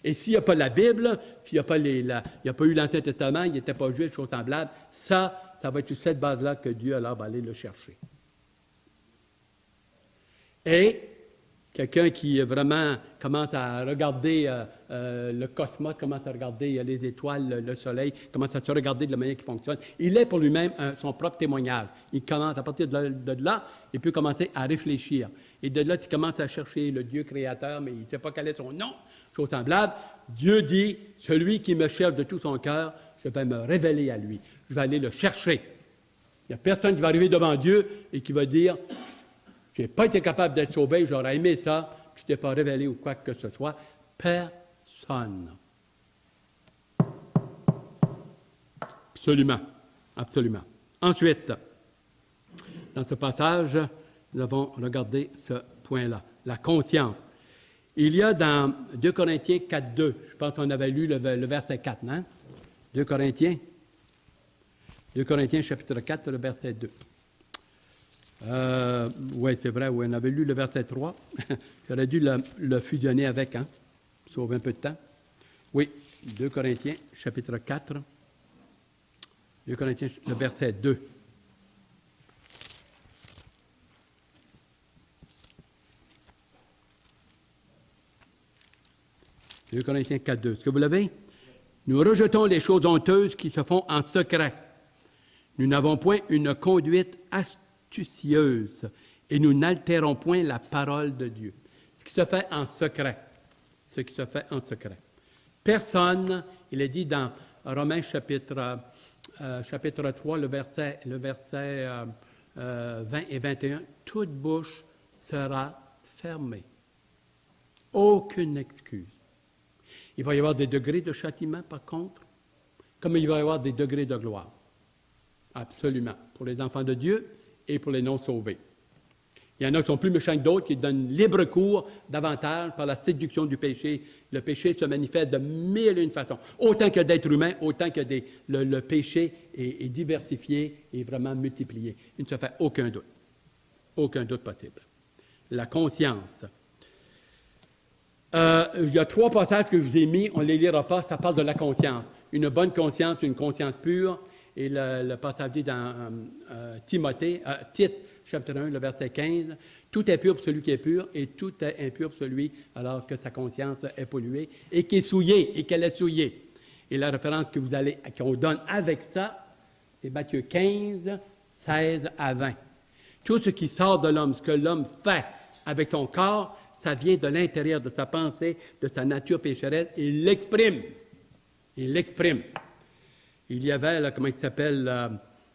Et s'il n'y a pas la Bible, s'il n'y a pas il n'y a pas eu l'Ancien Testament, il n'était pas juif, chose semblable, ça va être sur cette base-là que Dieu alors va aller le chercher. Et quelqu'un qui vraiment commence à regarder le cosmos, commence à regarder les étoiles, le soleil, commence à se regarder de la manière qui fonctionne, il est pour lui-même son propre témoignage. Il commence à partir de là, il peut commencer à réfléchir. Et de là, il commence à chercher le Dieu créateur, mais il ne sait pas quel est son nom. Chose semblable, Dieu dit, celui qui me cherche de tout son cœur, je vais me révéler à lui. Je vais aller le chercher. Il n'y a personne qui va arriver devant Dieu et qui va dire, je n'ai pas été capable d'être sauvé, j'aurais aimé ça, puis je ne t'ai pas révélé ou quoi que ce soit. Personne. Absolument. Absolument. Ensuite, dans ce passage, nous avons regardé ce point-là, la conscience. Il y a dans 2 Corinthiens 4.2, je pense qu'on avait lu le verset 4, non? 2 Corinthiens chapitre 4, le verset 2. Oui, c'est vrai, oui, on avait lu le verset 3. J'aurais dû le fusionner avec, hein? Sauver un peu de temps. Oui, 2 Corinthiens chapitre 4. 2 Corinthiens, le verset 2. « 2 Corinthiens 4, 2. Est-ce que vous l'avez? « Nous rejetons les choses honteuses qui se font en secret. Nous n'avons point une conduite astucieuse et nous n'altérons point la parole de Dieu. » Ce qui se fait en secret. Ce qui se fait en secret. Personne, il est dit dans Romains chapitre 3, le verset 20 et 21, toute bouche sera fermée. Aucune excuse. Il va y avoir des degrés de châtiment, par contre, comme il va y avoir des degrés de gloire. Absolument. Pour les enfants de Dieu et pour les non-sauvés. Il y en a qui sont plus méchants que d'autres, qui donnent libre cours davantage par la séduction du péché. Le péché se manifeste de mille et une façons. Autant que d'êtres humains, autant que le péché est diversifié et vraiment multiplié. Il ne se fait aucun doute. Aucun doute possible. La conscience. Il y a 3 passages que je vous ai mis, on ne les lira pas, ça parle de la conscience. Une bonne conscience, une conscience pure, et le passage dit dans Tite, chapitre 1, le verset 15, « Tout est pur pour celui qui est pur, et tout est impur pour celui alors que sa conscience est polluée, et qui est souillée, et qu'elle est souillée. » Et la référence qu'on donne avec ça, c'est Matthieu 15, 16 à 20. Tout ce qui sort de l'homme, ce que l'homme fait avec son corps, ça vient de l'intérieur de sa pensée, de sa nature pécheresse, et il l'exprime. Il l'exprime. Il y avait, là, comment il s'appelle,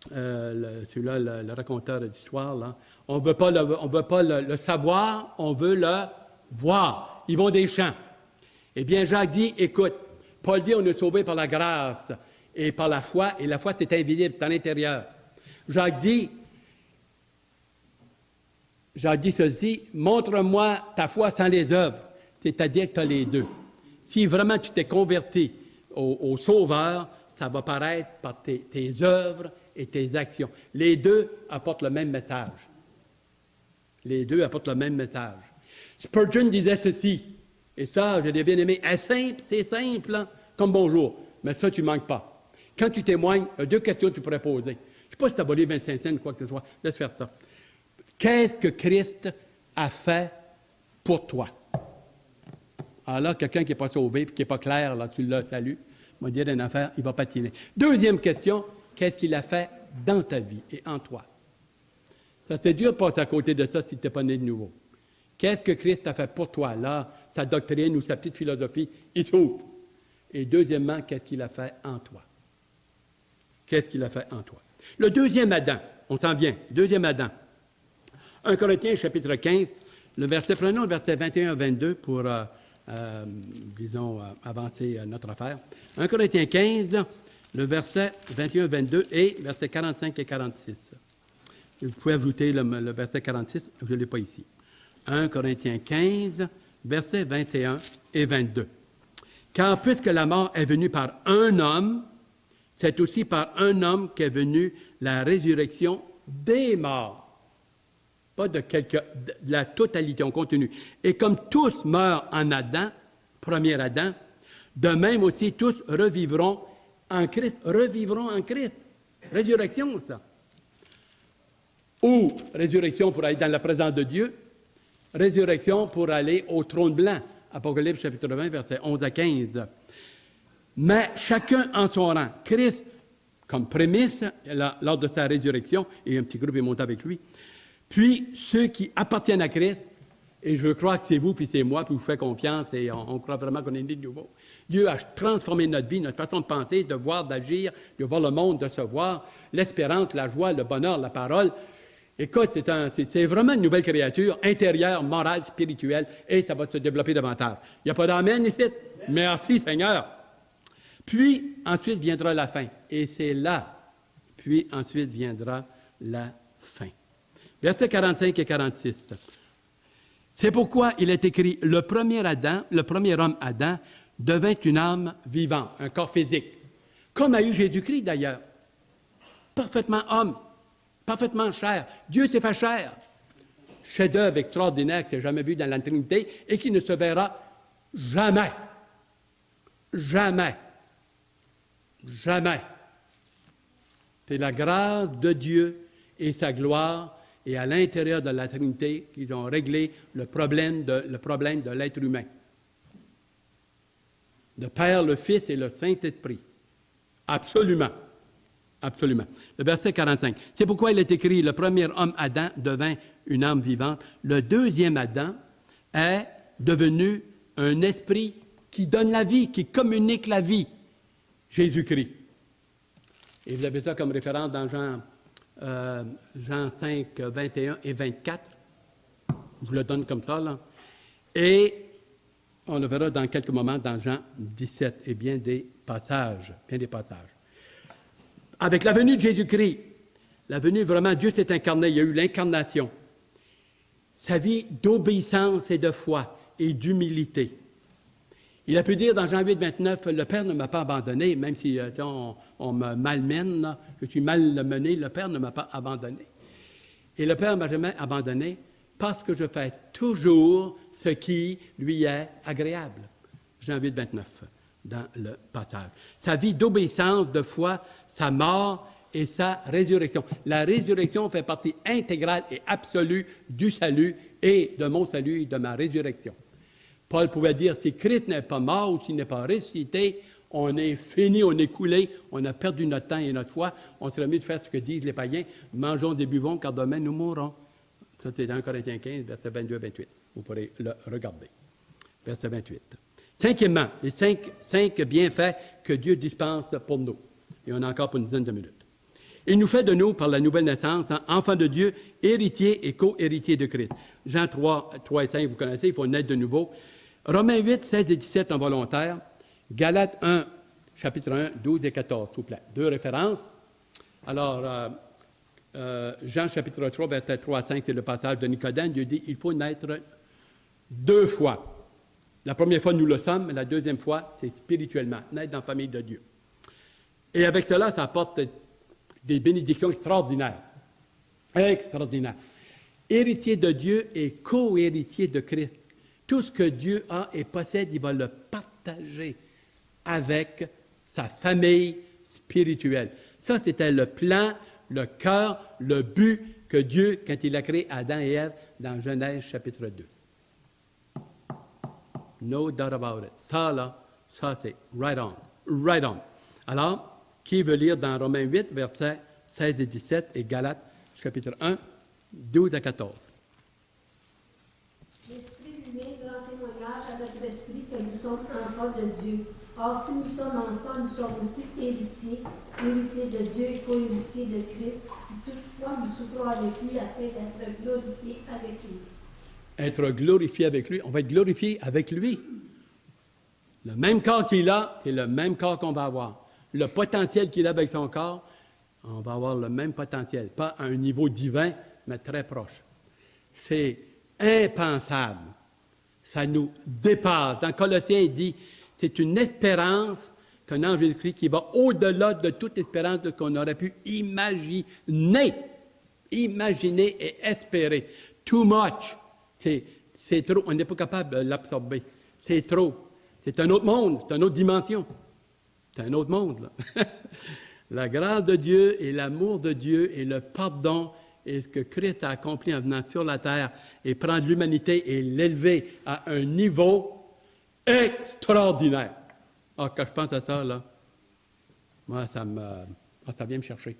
celui-là, le raconteur d'histoire, là. On ne veut pas le savoir, on veut le voir. Ils vont des champs. Eh bien, Jacques dit, écoute, Paul dit, on est sauvé par la grâce et par la foi, et la foi, c'est invisible, c'est à l'intérieur. Jacques dit ceci, montre-moi ta foi sans les œuvres, c'est-à-dire que tu as les deux. Si vraiment tu t'es converti au Sauveur, ça va paraître par tes œuvres et tes actions. Les deux apportent le même message. Les deux apportent le même message. Spurgeon disait ceci, et ça, je l'ai bien aimé. C'est simple, hein, comme bonjour, mais ça, tu ne manques pas. Quand tu témoignes, il y a 2 questions que tu pourrais poser. Je ne sais pas si tu as volé 25 cents ou quoi que ce soit. Laisse faire ça. Qu'est-ce que Christ a fait pour toi? Alors là, quelqu'un qui n'est pas sauvé et qui n'est pas clair, là, tu le salues, il va dire une affaire, il va patiner. Deuxième question, qu'est-ce qu'il a fait dans ta vie et en toi? Ça, c'est dur de passer à côté de ça si tu n'es pas né de nouveau. Qu'est-ce que Christ a fait pour toi? Là, sa doctrine ou sa petite philosophie, il s'ouvre. Et deuxièmement, qu'est-ce qu'il a fait en toi? Qu'est-ce qu'il a fait en toi? Le deuxième Adam, on s'en vient, deuxième Adam. 1 Corinthiens, chapitre 15, prenons le verset 21-22 pour, avancer notre affaire. 1 Corinthiens 15, le verset 21-22 et verset 45 et 46. Vous pouvez ajouter le verset 46, je ne l'ai pas ici. 1 Corinthiens 15, versets 21 et 22. Car puisque la mort est venue par un homme, c'est aussi par un homme qu'est venue la résurrection des morts. Pas de la totalité, on continue. Et comme tous meurent en Adam, premier Adam, de même aussi tous revivront en Christ. Revivront en Christ. Résurrection, ça. Ou résurrection pour aller dans la présence de Dieu, résurrection pour aller au trône blanc. Apocalypse chapitre 20, versets 11 à 15. Mais chacun en son rang. Christ, comme prémisse, lors de sa résurrection, et un petit groupe est monté avec lui. Puis ceux qui appartiennent à Christ, et je crois que c'est vous, puis c'est moi, puis vous faites confiance, et on croit vraiment qu'on est né de nouveau. Dieu a transformé notre vie, notre façon de penser, de voir, d'agir, de voir le monde, de se voir, l'espérance, la joie, le bonheur, la parole. Écoute, c'est vraiment une nouvelle créature, intérieure, morale, spirituelle, et ça va se développer davantage. Il n'y a pas d'amen ici? Merci Seigneur. Puis, ensuite viendra la fin. Et c'est là. Puis, ensuite viendra la fin. Versets 45 et 46. C'est pourquoi il est écrit, le premier homme Adam, devint une âme vivante, un corps physique. Comme a eu Jésus-Christ d'ailleurs. Parfaitement homme. Parfaitement chair. Dieu s'est fait chair. Chef-d'œuvre extraordinaire qui s'est jamais vu dans la Trinité et qui ne se verra jamais. Jamais. Jamais. C'est la grâce de Dieu et sa gloire et à l'intérieur de la Trinité qu'ils ont réglé le problème de l'être humain. Le Père, le Fils et le Saint-Esprit. Absolument. Absolument. Le verset 45. C'est pourquoi il est écrit, le premier homme Adam devint une âme vivante. Le deuxième Adam est devenu un esprit qui donne la vie, qui communique la vie. Jésus-Christ. Et vous avez ça comme référence dans Jean 5, 21 et 24. Je vous le donne comme ça, là. Et on le verra dans quelques moments dans Jean 17, et bien des passages. Avec la venue de Jésus-Christ, la venue vraiment, Dieu s'est incarné, il y a eu l'incarnation. Sa vie d'obéissance et de foi et d'humilité. Il a pu dire dans Jean 8, 29, « Le Père ne m'a pas abandonné, même si on me malmène, là, je suis mal mené, le Père ne m'a pas abandonné. Et le Père ne m'a jamais abandonné parce que je fais toujours ce qui lui est agréable. » Jean 8, 29, dans le passage. Sa vie d'obéissance, de foi, sa mort et sa résurrection. La résurrection fait partie intégrale et absolue du salut et de mon salut et de ma résurrection. Paul pouvait dire, si Christ n'est pas mort ou s'il n'est pas ressuscité, on est fini, on est coulé, on a perdu notre temps et notre foi, on serait mieux de faire ce que disent les païens, mangeons et buvons, car demain nous mourrons. Ça, c'est dans 1 Corinthiens 15, verset 22-28. Vous pourrez le regarder. Verset 28. Cinquièmement, les cinq bienfaits que Dieu dispense pour nous. Et on a encore pour une dizaine de minutes. Il nous fait de nous, par la nouvelle naissance, enfants de Dieu, héritiers et co-héritiers de Christ. Jean 3 et 5, vous connaissez, il faut naître de nouveau. Romains 8, 16 et 17 en volontaire. Galates 1, chapitre 1, 12 et 14, s'il vous plaît. 2 références. Alors, Jean chapitre 3, verset 3 à 5, c'est le passage de Nicodème. Dieu dit, il faut naître 2 fois. La première fois, nous le sommes, mais la deuxième fois, c'est spirituellement, naître dans la famille de Dieu. Et avec cela, ça apporte des bénédictions extraordinaires. Extraordinaires. héritier de Dieu et co-héritier de Christ. Tout ce que Dieu a et possède, il va le partager avec sa famille spirituelle. Ça, c'était le plan, le cœur, le but que Dieu, quand il a créé Adam et Ève dans Genèse chapitre 2. No doubt about it. Ça, là, ça, c'est right on. Right on. Alors, qui veut lire dans Romains 8, versets 16 et 17 et Galates chapitre 1, 12 à 14. L'Esprit lui-même rend témoignage à notre esprit que nous sommes enfants de Dieu. Or, si nous sommes enfants, nous sommes aussi héritiers, héritiers de Dieu et co-héritiers de Christ, si toutefois nous souffrons avec lui afin d'être glorifiés avec lui. Être glorifié avec lui, on va être glorifié avec lui. Le même corps qu'il a, c'est le même corps qu'on va avoir. Le potentiel qu'il a avec son corps, on va avoir le même potentiel. Pas à un niveau divin, mais très proche. C'est impensable. Ça nous dépasse. Dans Colossiens, il dit, c'est une espérance qu'un ange de Christ qui va au-delà de toute espérance de ce qu'on aurait pu imaginer et espérer. Too much. C'est trop. On n'est pas capable de l'absorber. C'est trop. C'est un autre monde. C'est une autre dimension. C'est un autre monde, là. La grâce de Dieu et l'amour de Dieu et le pardon et ce que Christ a accompli en venant sur la terre et prendre l'humanité et l'élever à un niveau extraordinaire. Ah, quand je pense à ça, là, moi, ça vient me chercher.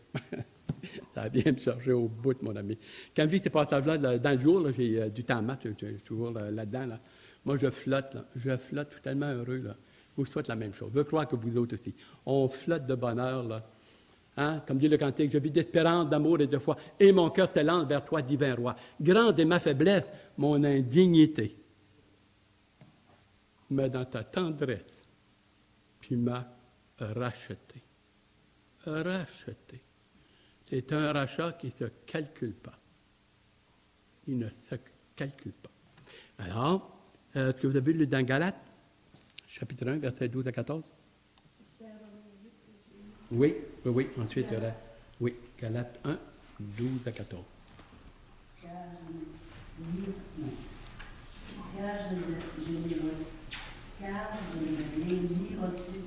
Ça vient me chercher au bout, mon ami. Quand je vis ces passages-là, dans le jour, là, j'ai du temps à maths, je suis toujours là-dedans. Là. Moi, je flotte, là. Je flotte, je suis tellement heureux, là. Je vous souhaite la même chose. Je veux croire que vous autres aussi. On flotte de bonheur, là. Hein? Comme dit le cantique, je vis d'espérance, d'amour et de foi, et mon cœur s'élance vers toi, divin roi. Grande est ma faiblesse, mon indignité. Mais dans ta tendresse, tu m'as racheté. Racheté. C'est un rachat qui ne se calcule pas. Il ne se calcule pas. Alors, est-ce que vous avez lu dans Galates, chapitre 1, versets 12 à 14? Oui. Ensuite, il y aura... Oui, Galates 1, 12 à 14. Car je ne l'ai ni reçu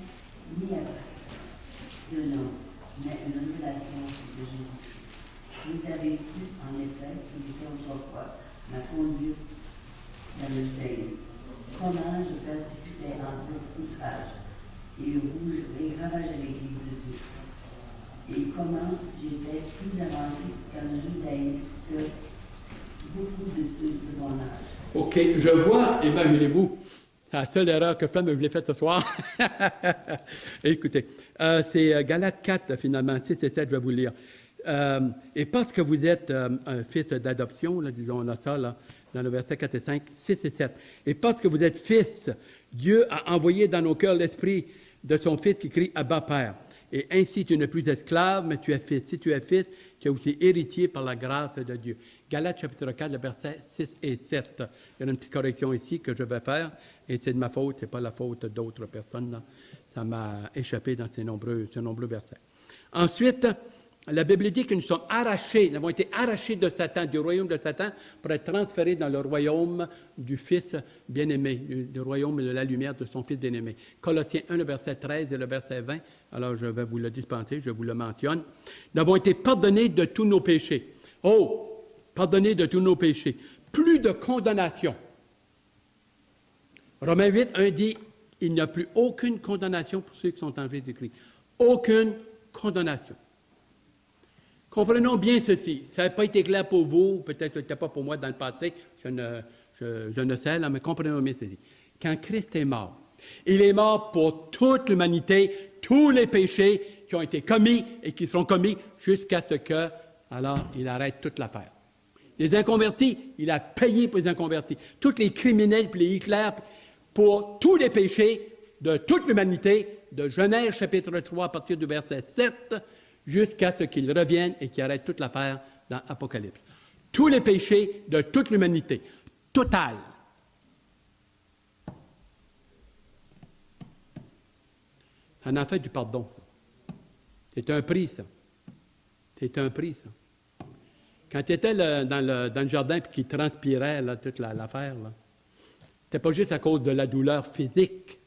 ni appris de l'homme, mais une révélation de Jésus. Vous avez su, en effet, qu'il était autrefois ma conduite dans le judaïsme. Comment je persécutais en tout outrage et ravageais l'Église de Dieu. Et comment j'étais plus avancé dans le judaïsme que beaucoup de ceux de mon âge. OK, je vois, imaginez-vous, c'est la seule erreur que Flamme voulait faire ce soir. Écoutez, c'est Galates 4, finalement, 6 et 7, je vais vous lire. Et parce que vous êtes un fils d'adoption, là, disons, on a ça là, dans le verset 4 et 5, 6 et 7. Et parce que vous êtes fils, Dieu a envoyé dans nos cœurs l'esprit de son Fils qui crie « Abba, Père ». Et ainsi, tu n'es plus esclave, mais tu es fils. Si tu es fils, tu es aussi héritier par la grâce de Dieu. Galates chapitre 4, le verset 6 et 7. Il y a une petite correction ici que je vais faire, et c'est de ma faute, ce n'est pas la faute d'autres personnes. Là. Ça m'a échappé dans ces nombreux versets. Ensuite, la Bible dit que nous sommes arrachés, nous avons été arrachés de Satan, du royaume de Satan, pour être transférés dans le royaume du Fils bien-aimé, du royaume de la lumière de son Fils bien-aimé. Colossiens 1, le verset 13 et le verset 20. Alors, je vais vous le dispenser, je vous le mentionne. Nous avons été pardonnés de tous nos péchés. Oh, pardonnés de tous nos péchés. Plus de condamnation. Romains 8, 1 dit, il n'y a plus aucune condamnation pour ceux qui sont en Jésus-Christ. Aucune condamnation. Comprenons bien ceci. Ça n'a pas été clair pour vous, peut-être que ce n'était pas pour moi dans le passé, je ne sais, là, mais comprenons bien ceci. Quand Christ est mort, il est mort pour toute l'humanité, tous les péchés qui ont été commis et qui seront commis jusqu'à ce que, alors, il arrête toute l'affaire. Les inconvertis, il a payé pour les inconvertis. Tous les criminels, puis les Hitler, pour tous les péchés de toute l'humanité, de Genèse chapitre 3 à partir du verset 7, jusqu'à ce qu'il revienne et qu'il arrête toute l'affaire dans Apocalypse. Tous les péchés de toute l'humanité. Total. Ça en fait du pardon. C'est un prix, ça. C'est un prix, ça. Quand tu étais dans le jardin et qu'il transpirait, là, toute l'affaire, là, c'était pas juste à cause de la douleur physique.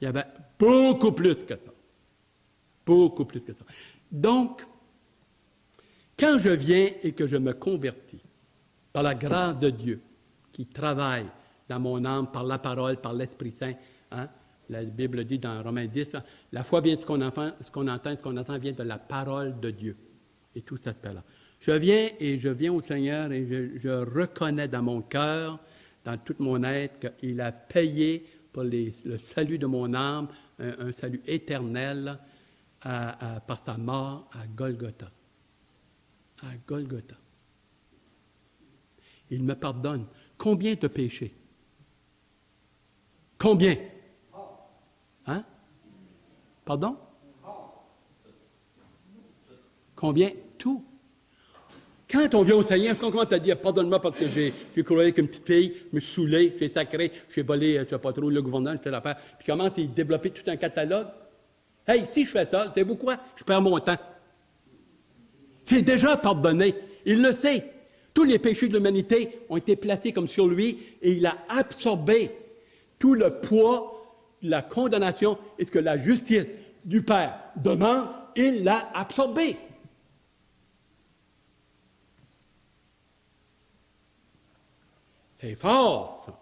Il y avait beaucoup plus que ça. Beaucoup plus que ça. Donc, quand je viens et que je me convertis, par la grâce de Dieu, qui travaille dans mon âme par la parole, par l'Esprit Saint, hein? La Bible dit dans Romains 10, la foi vient de ce qu'on entend, ce qu'on entend vient de la parole de Dieu. Et tout cet aspect-là. Je viens au Seigneur et je reconnais dans mon cœur, dans tout mon être, qu'il a payé pour le salut de mon âme, un salut éternel par sa mort à Golgotha. À Golgotha. Il me pardonne. Combien de péchés? Combien? Hein? Pardon? Combien? Tout. Quand on vient au Seigneur, quand on t'a dit « Pardonne-moi parce que j'ai couru avec une petite fille, je me suis saoulé, j'ai sacré, j'ai volé, je ne sais pas trop, le gouvernement, c'était l'affaire. » Puis commence à développer tout un catalogue. « Hey, si je fais ça, savez-vous quoi? Je perds mon temps. » C'est déjà pardonné. Il le sait. Tous les péchés de l'humanité ont été placés comme sur lui et il a absorbé tout le poids, la condamnation et ce que la justice du Père demande, il l'a absorbé. C'est fort, ça.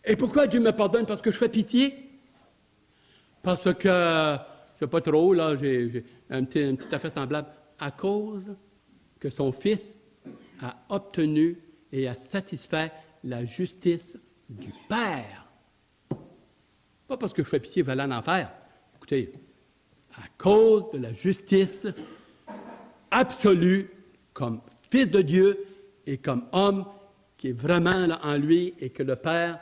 Et pourquoi Dieu me pardonne? Parce que je fais pitié? Parce que, je ne sais pas trop, là, j'ai une petite affaire semblable. À cause que son Fils a obtenu et a satisfait la justice du Père. Pas parce que je fais pitié, va aller en enfer. Écoutez, à cause de la justice absolue comme Fils de Dieu et comme homme qui est vraiment là en lui et que le Père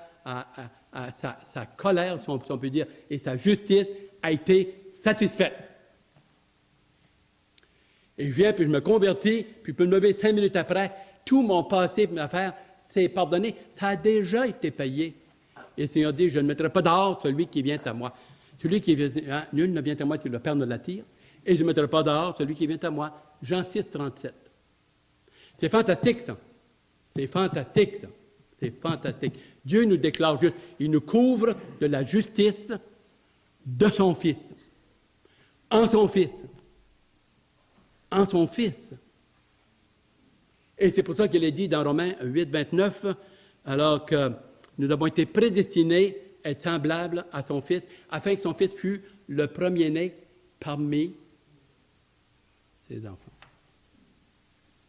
sa colère, si on peut dire, et sa justice a été satisfaite. Et je viens, puis je me convertis, puis je peux me lever 5 minutes après, tout mon passé, mes affaires, c'est pardonné. Ça a déjà été payé. Et le Seigneur dit, je ne mettrai pas dehors celui qui vient à moi. Celui qui vient, hein, nul ne vient à moi si le Père ne l'attire. Et je ne mettrai pas dehors celui qui vient à moi. Jean 6, 37. C'est fantastique, ça. C'est fantastique, ça. C'est fantastique. Dieu nous déclare juste, il nous couvre de la justice de son Fils. En son Fils. En son Fils. Et c'est pour ça qu'il est dit dans Romains 8, 29, alors que nous avons été prédestinés à être semblables à son Fils, afin que son Fils fût le premier-né parmi ses enfants.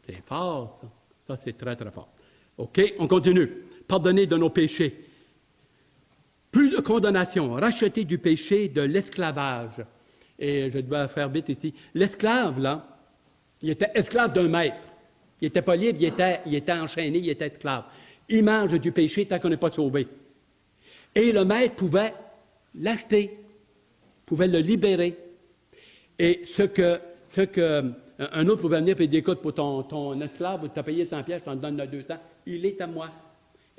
C'est fort, ça. Ça, c'est très, très fort. OK, on continue. Pardonner de nos péchés. Plus de condamnation. Racheter du péché de l'esclavage. Et je dois faire vite ici. L'esclave, là, il était esclave d'un maître. Il n'était pas libre, il était enchaîné, il était esclave. Image du péché tant qu'on n'est pas sauvé. Et le maître pouvait l'acheter, pouvait le libérer. Et ce que un autre pouvait venir et dire, écoute, pour ton esclave, tu as payé 100 pièces, je t'en donne 200, il est à moi.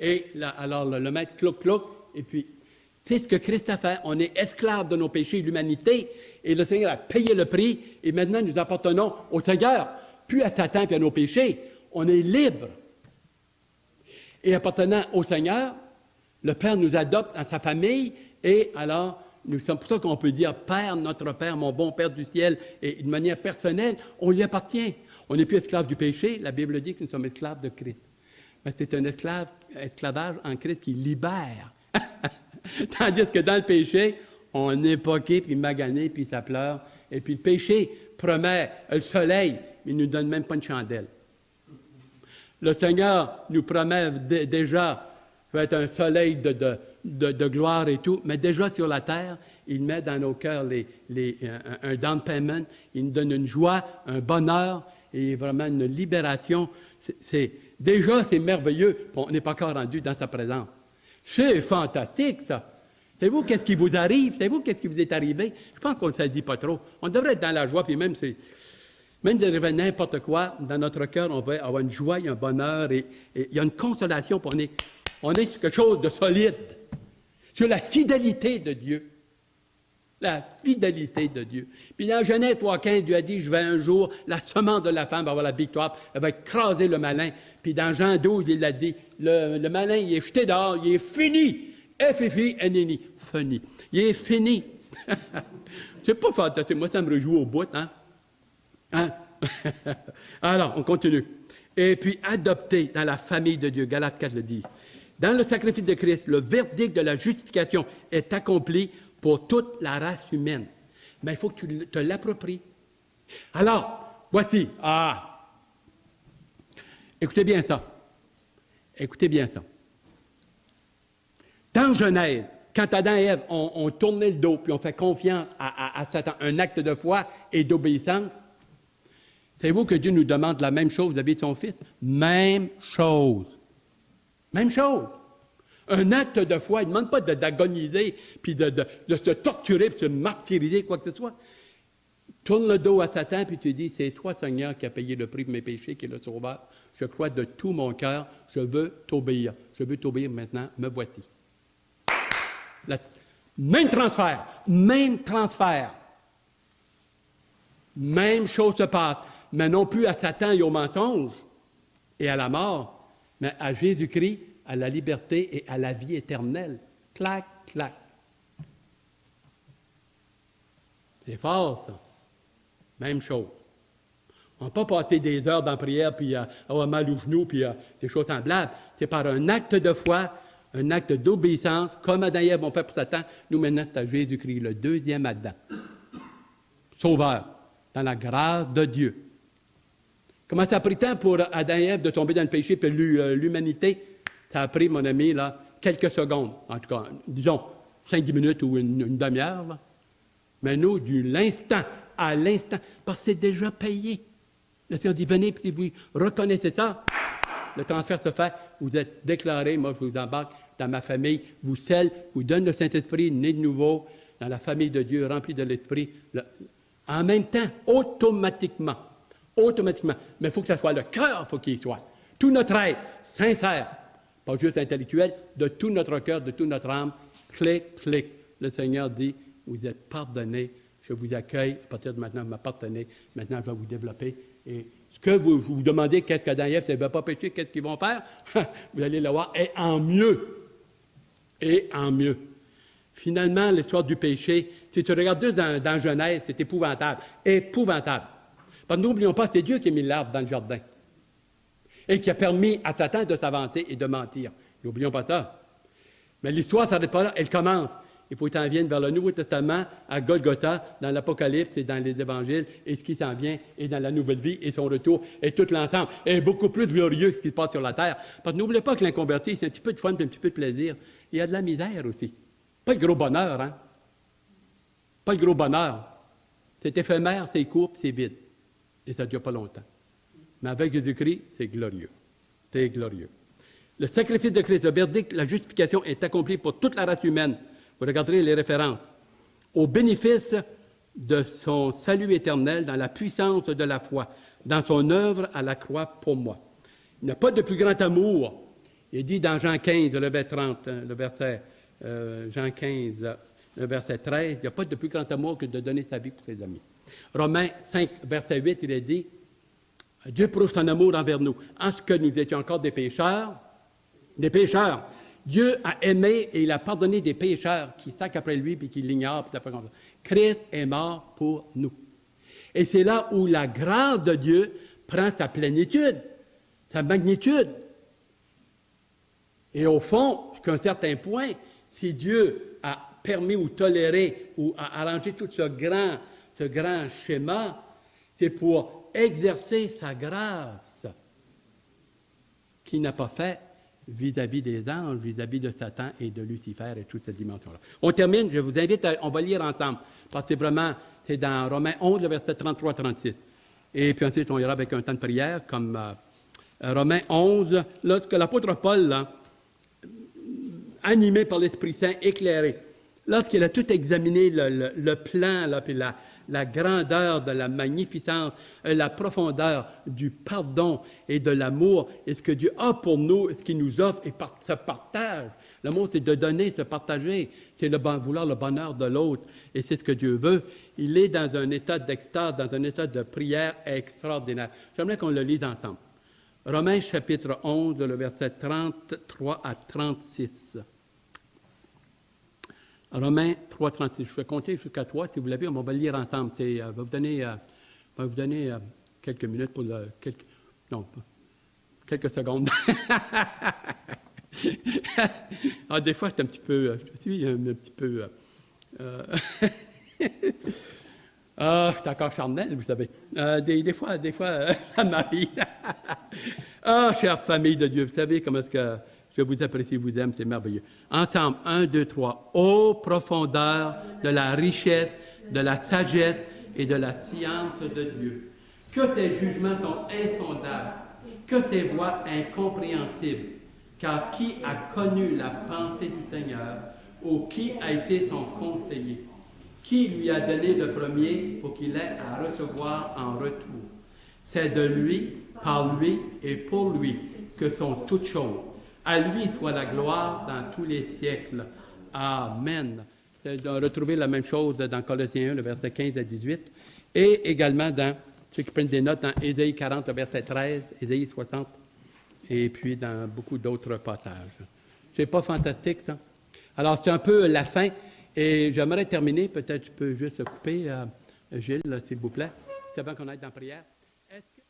Et là, alors le maître clouc, et puis, c'est ce que Christ a fait. On est esclave de nos péchés, l'humanité, et le Seigneur a payé le prix, et maintenant nous appartenons au Seigneur, plus à Satan puis à nos péchés. On est libre. Et appartenant au Seigneur, le Père nous adopte dans sa famille, et alors, nous sommes pour ça qu'on peut dire Père, notre Père, mon bon Père du ciel, et de manière personnelle, on lui appartient. On n'est plus esclave du péché, la Bible dit que nous sommes esclaves de Christ. Mais c'est un esclavage en Christ qui libère. Tandis que dans le péché, on est poqué, puis magané, puis ça pleure. Et puis le péché promet le soleil, mais il ne nous donne même pas une chandelle. Le Seigneur nous promet déjà, ça va être un soleil de gloire et tout, mais déjà sur la terre, il met dans nos cœurs un down payment, il nous donne une joie, un bonheur et vraiment une libération. Déjà, c'est merveilleux, on n'est pas encore rendu dans sa présence. C'est fantastique, ça. Savez-vous qu'est-ce qui vous arrive? Savez-vous qu'est-ce qui vous est arrivé? Je pense qu'on ne se le dit pas trop. On devrait être dans la joie, puis même s'il arrivait n'importe quoi, dans notre cœur, on va avoir une joie, un bonheur, et il y a une consolation, puis on est sur quelque chose de solide, sur la fidélité de Dieu. La fidélité de Dieu. Puis dans Genèse 3,15, Dieu a dit, je vais un jour, la semence de la femme va avoir la victoire, elle va écraser le malin. Puis dans Jean 12, il a dit, le malin, il est jeté dehors, il est fini. F-I-N-I, fini. Il est fini. C'est pas fantastique, moi ça me réjouit au bout, hein? Alors, on continue. Et puis, adopté dans la famille de Dieu, Galates 4 le dit. Dans le sacrifice de Christ, le verdict de la justification est accompli pour toute la race humaine. Mais il faut que tu te l'appropries. Alors, voici. Écoutez bien ça. Écoutez bien ça. Dans Genèse, quand Adam et Ève ont tourné le dos, puis ont fait confiance à Satan, un acte de foi et d'obéissance, savez-vous que Dieu nous demande la même chose vis-à-vis de son Fils? Même chose. Même chose. Un acte de foi, il ne demande pas d'agoniser, puis de se torturer, puis de se martyriser, quoi que ce soit. Tourne le dos à Satan, puis tu dis, c'est toi, Seigneur, qui as payé le prix de mes péchés, qui est le Sauveur. Je crois de tout mon cœur, je veux t'obéir. Je veux t'obéir maintenant, me voici. Même transfert. Même chose se passe, mais non plus à Satan et au mensonge et à la mort, mais à Jésus-Christ, à la liberté et à la vie éternelle. Clac, clac. C'est fort, ça. Même chose. On ne peut pas passer des heures dans la prière, puis avoir mal aux genoux, puis des choses semblables. C'est par un acte de foi, un acte d'obéissance, comme Adam et Ève ont fait pour Satan. Nous, maintenant, c'est à Jésus-Christ, le deuxième Adam. Sauveur, dans la grâce de Dieu. Comment ça a pris temps pour Adam et Ève de tomber dans le péché, puis l'humanité? Ça a pris, mon ami, là, quelques secondes. En tout cas, disons, 5-10 minutes ou une demi-heure. Là. Mais nous, de l'instant à l'instant, parce que c'est déjà payé. Le Seigneur dit, venez, puis si vous reconnaissez ça, le transfert se fait, vous êtes déclaré, moi je vous embarque dans ma famille, vous scelle, vous donne le Saint-Esprit, né de nouveau, dans la famille de Dieu, rempli de l'Esprit, en même temps, automatiquement. Mais il faut que ça soit le cœur, il faut qu'il soit. Tout notre être, sincère, pas juste intellectuel, de tout notre cœur, de toute notre âme, clic, clic. Le Seigneur dit, vous êtes pardonnés, je vous accueille, à partir de maintenant, vous m'appartenez, maintenant je vais vous développer. Et ce que vous demandez, qu'est-ce qu'Adam et Ève, c'est ne pas pécher, qu'est-ce qu'ils vont faire? Vous allez le voir, et en mieux. Et en mieux. Finalement, l'histoire du péché, si tu regardes juste dans Genèse, c'est épouvantable. Épouvantable. Parce que n'oublions pas, c'est Dieu qui a mis l'arbre dans le jardin. Et qui a permis à Satan de s'avancer et de mentir. N'oublions pas ça. Mais l'histoire ne s'arrête pas là, elle commence. Il faut que tu en viennes vers le Nouveau Testament, à Golgotha, dans l'Apocalypse et dans les Évangiles, et ce qui s'en vient, et dans la nouvelle vie, et son retour, et tout l'ensemble, est beaucoup plus glorieux que ce qui se passe sur la terre. Parce que n'oubliez pas que l'inconverti, c'est un petit peu de fun et un petit peu de plaisir. Il y a de la misère aussi. Pas le gros bonheur, hein? Pas le gros bonheur. C'est éphémère, c'est court, c'est vide. Et ça ne dure pas longtemps. Mais avec Jésus-Christ, c'est glorieux. C'est glorieux. Le sacrifice de Christ, le verdict, la justification est accompli pour toute la race humaine. Vous regarderez les références. Au bénéfice de son salut éternel dans la puissance de la foi, dans son œuvre à la croix pour moi. Il n'y a pas de plus grand amour. Il est dit dans Jean 15, le verset 30, le verset Jean 15, le verset 13, il n'y a pas de plus grand amour que de donner sa vie pour ses amis. Romains 5, verset 8, il est dit, Dieu prouve son amour envers nous, en ce que nous étions encore des pécheurs. Dieu a aimé et il a pardonné des pécheurs qui sacrent après lui et qui l'ignorent. Christ est mort pour nous. Et c'est là où la grâce de Dieu prend sa plénitude, sa magnitude. Et au fond, jusqu'à un certain point, si Dieu a permis ou toléré ou a arrangé tout ce grand schéma, c'est pour exercer sa grâce qu'il n'a pas fait vis-à-vis des anges, vis-à-vis de Satan et de Lucifer et toute cette dimension-là. On termine, je vous invite, on va lire ensemble, parce que c'est dans Romains 11, le verset 33-36. Et puis ensuite, on ira avec un temps de prière, comme Romains 11, lorsque l'apôtre Paul, là, animé par l'Esprit Saint, éclairé, lorsqu'il a tout examiné le plan, là, puis la grandeur de la magnificence, la profondeur du pardon et de l'amour, et ce que Dieu a pour nous, et ce qu'il nous offre, et ce partage L'amour, c'est de donner, se partager. C'est vouloir le bonheur de l'autre. Et c'est ce que Dieu veut. Il est dans un état d'extase, dans un état de prière extraordinaire. J'aimerais qu'on le lise ensemble. Romains chapitre 11, le verset 33 à 36. Romains 3, 36. Je vais compter jusqu'à 3. Si vous l'avez, on va le lire ensemble. Je vais vous donner quelques minutes pour quelques secondes. Des fois, je suis un petit peu... je suis encore charnel, vous savez. Des fois, ça m'arrive. Chère famille de Dieu, vous savez comment est-ce que je vous apprécie, vous aime, c'est merveilleux. Ensemble, 1, 2, 3. Ô profondeur de la richesse, de la sagesse et de la science de Dieu. Que ses jugements sont insondables, que ses voies incompréhensibles. Car qui a connu la pensée du Seigneur, ou qui a été son conseiller? Qui lui a donné le premier pour qu'il ait à recevoir en retour? C'est de lui, par lui et pour lui que sont toutes choses. À lui soit la gloire dans tous les siècles. Amen. C'est de retrouver la même chose dans Colossiens 1, le verset 15 à 18, et également dans, ceux qui prennent des notes, dans Ésaïe 40, le verset 13, Ésaïe 60, et puis dans beaucoup d'autres passages. C'est pas fantastique, ça? Alors, c'est un peu la fin, et j'aimerais terminer, peut-être je peux juste couper, Gilles, s'il vous plaît, avant qu'on aille dans la prière. Est-ce que...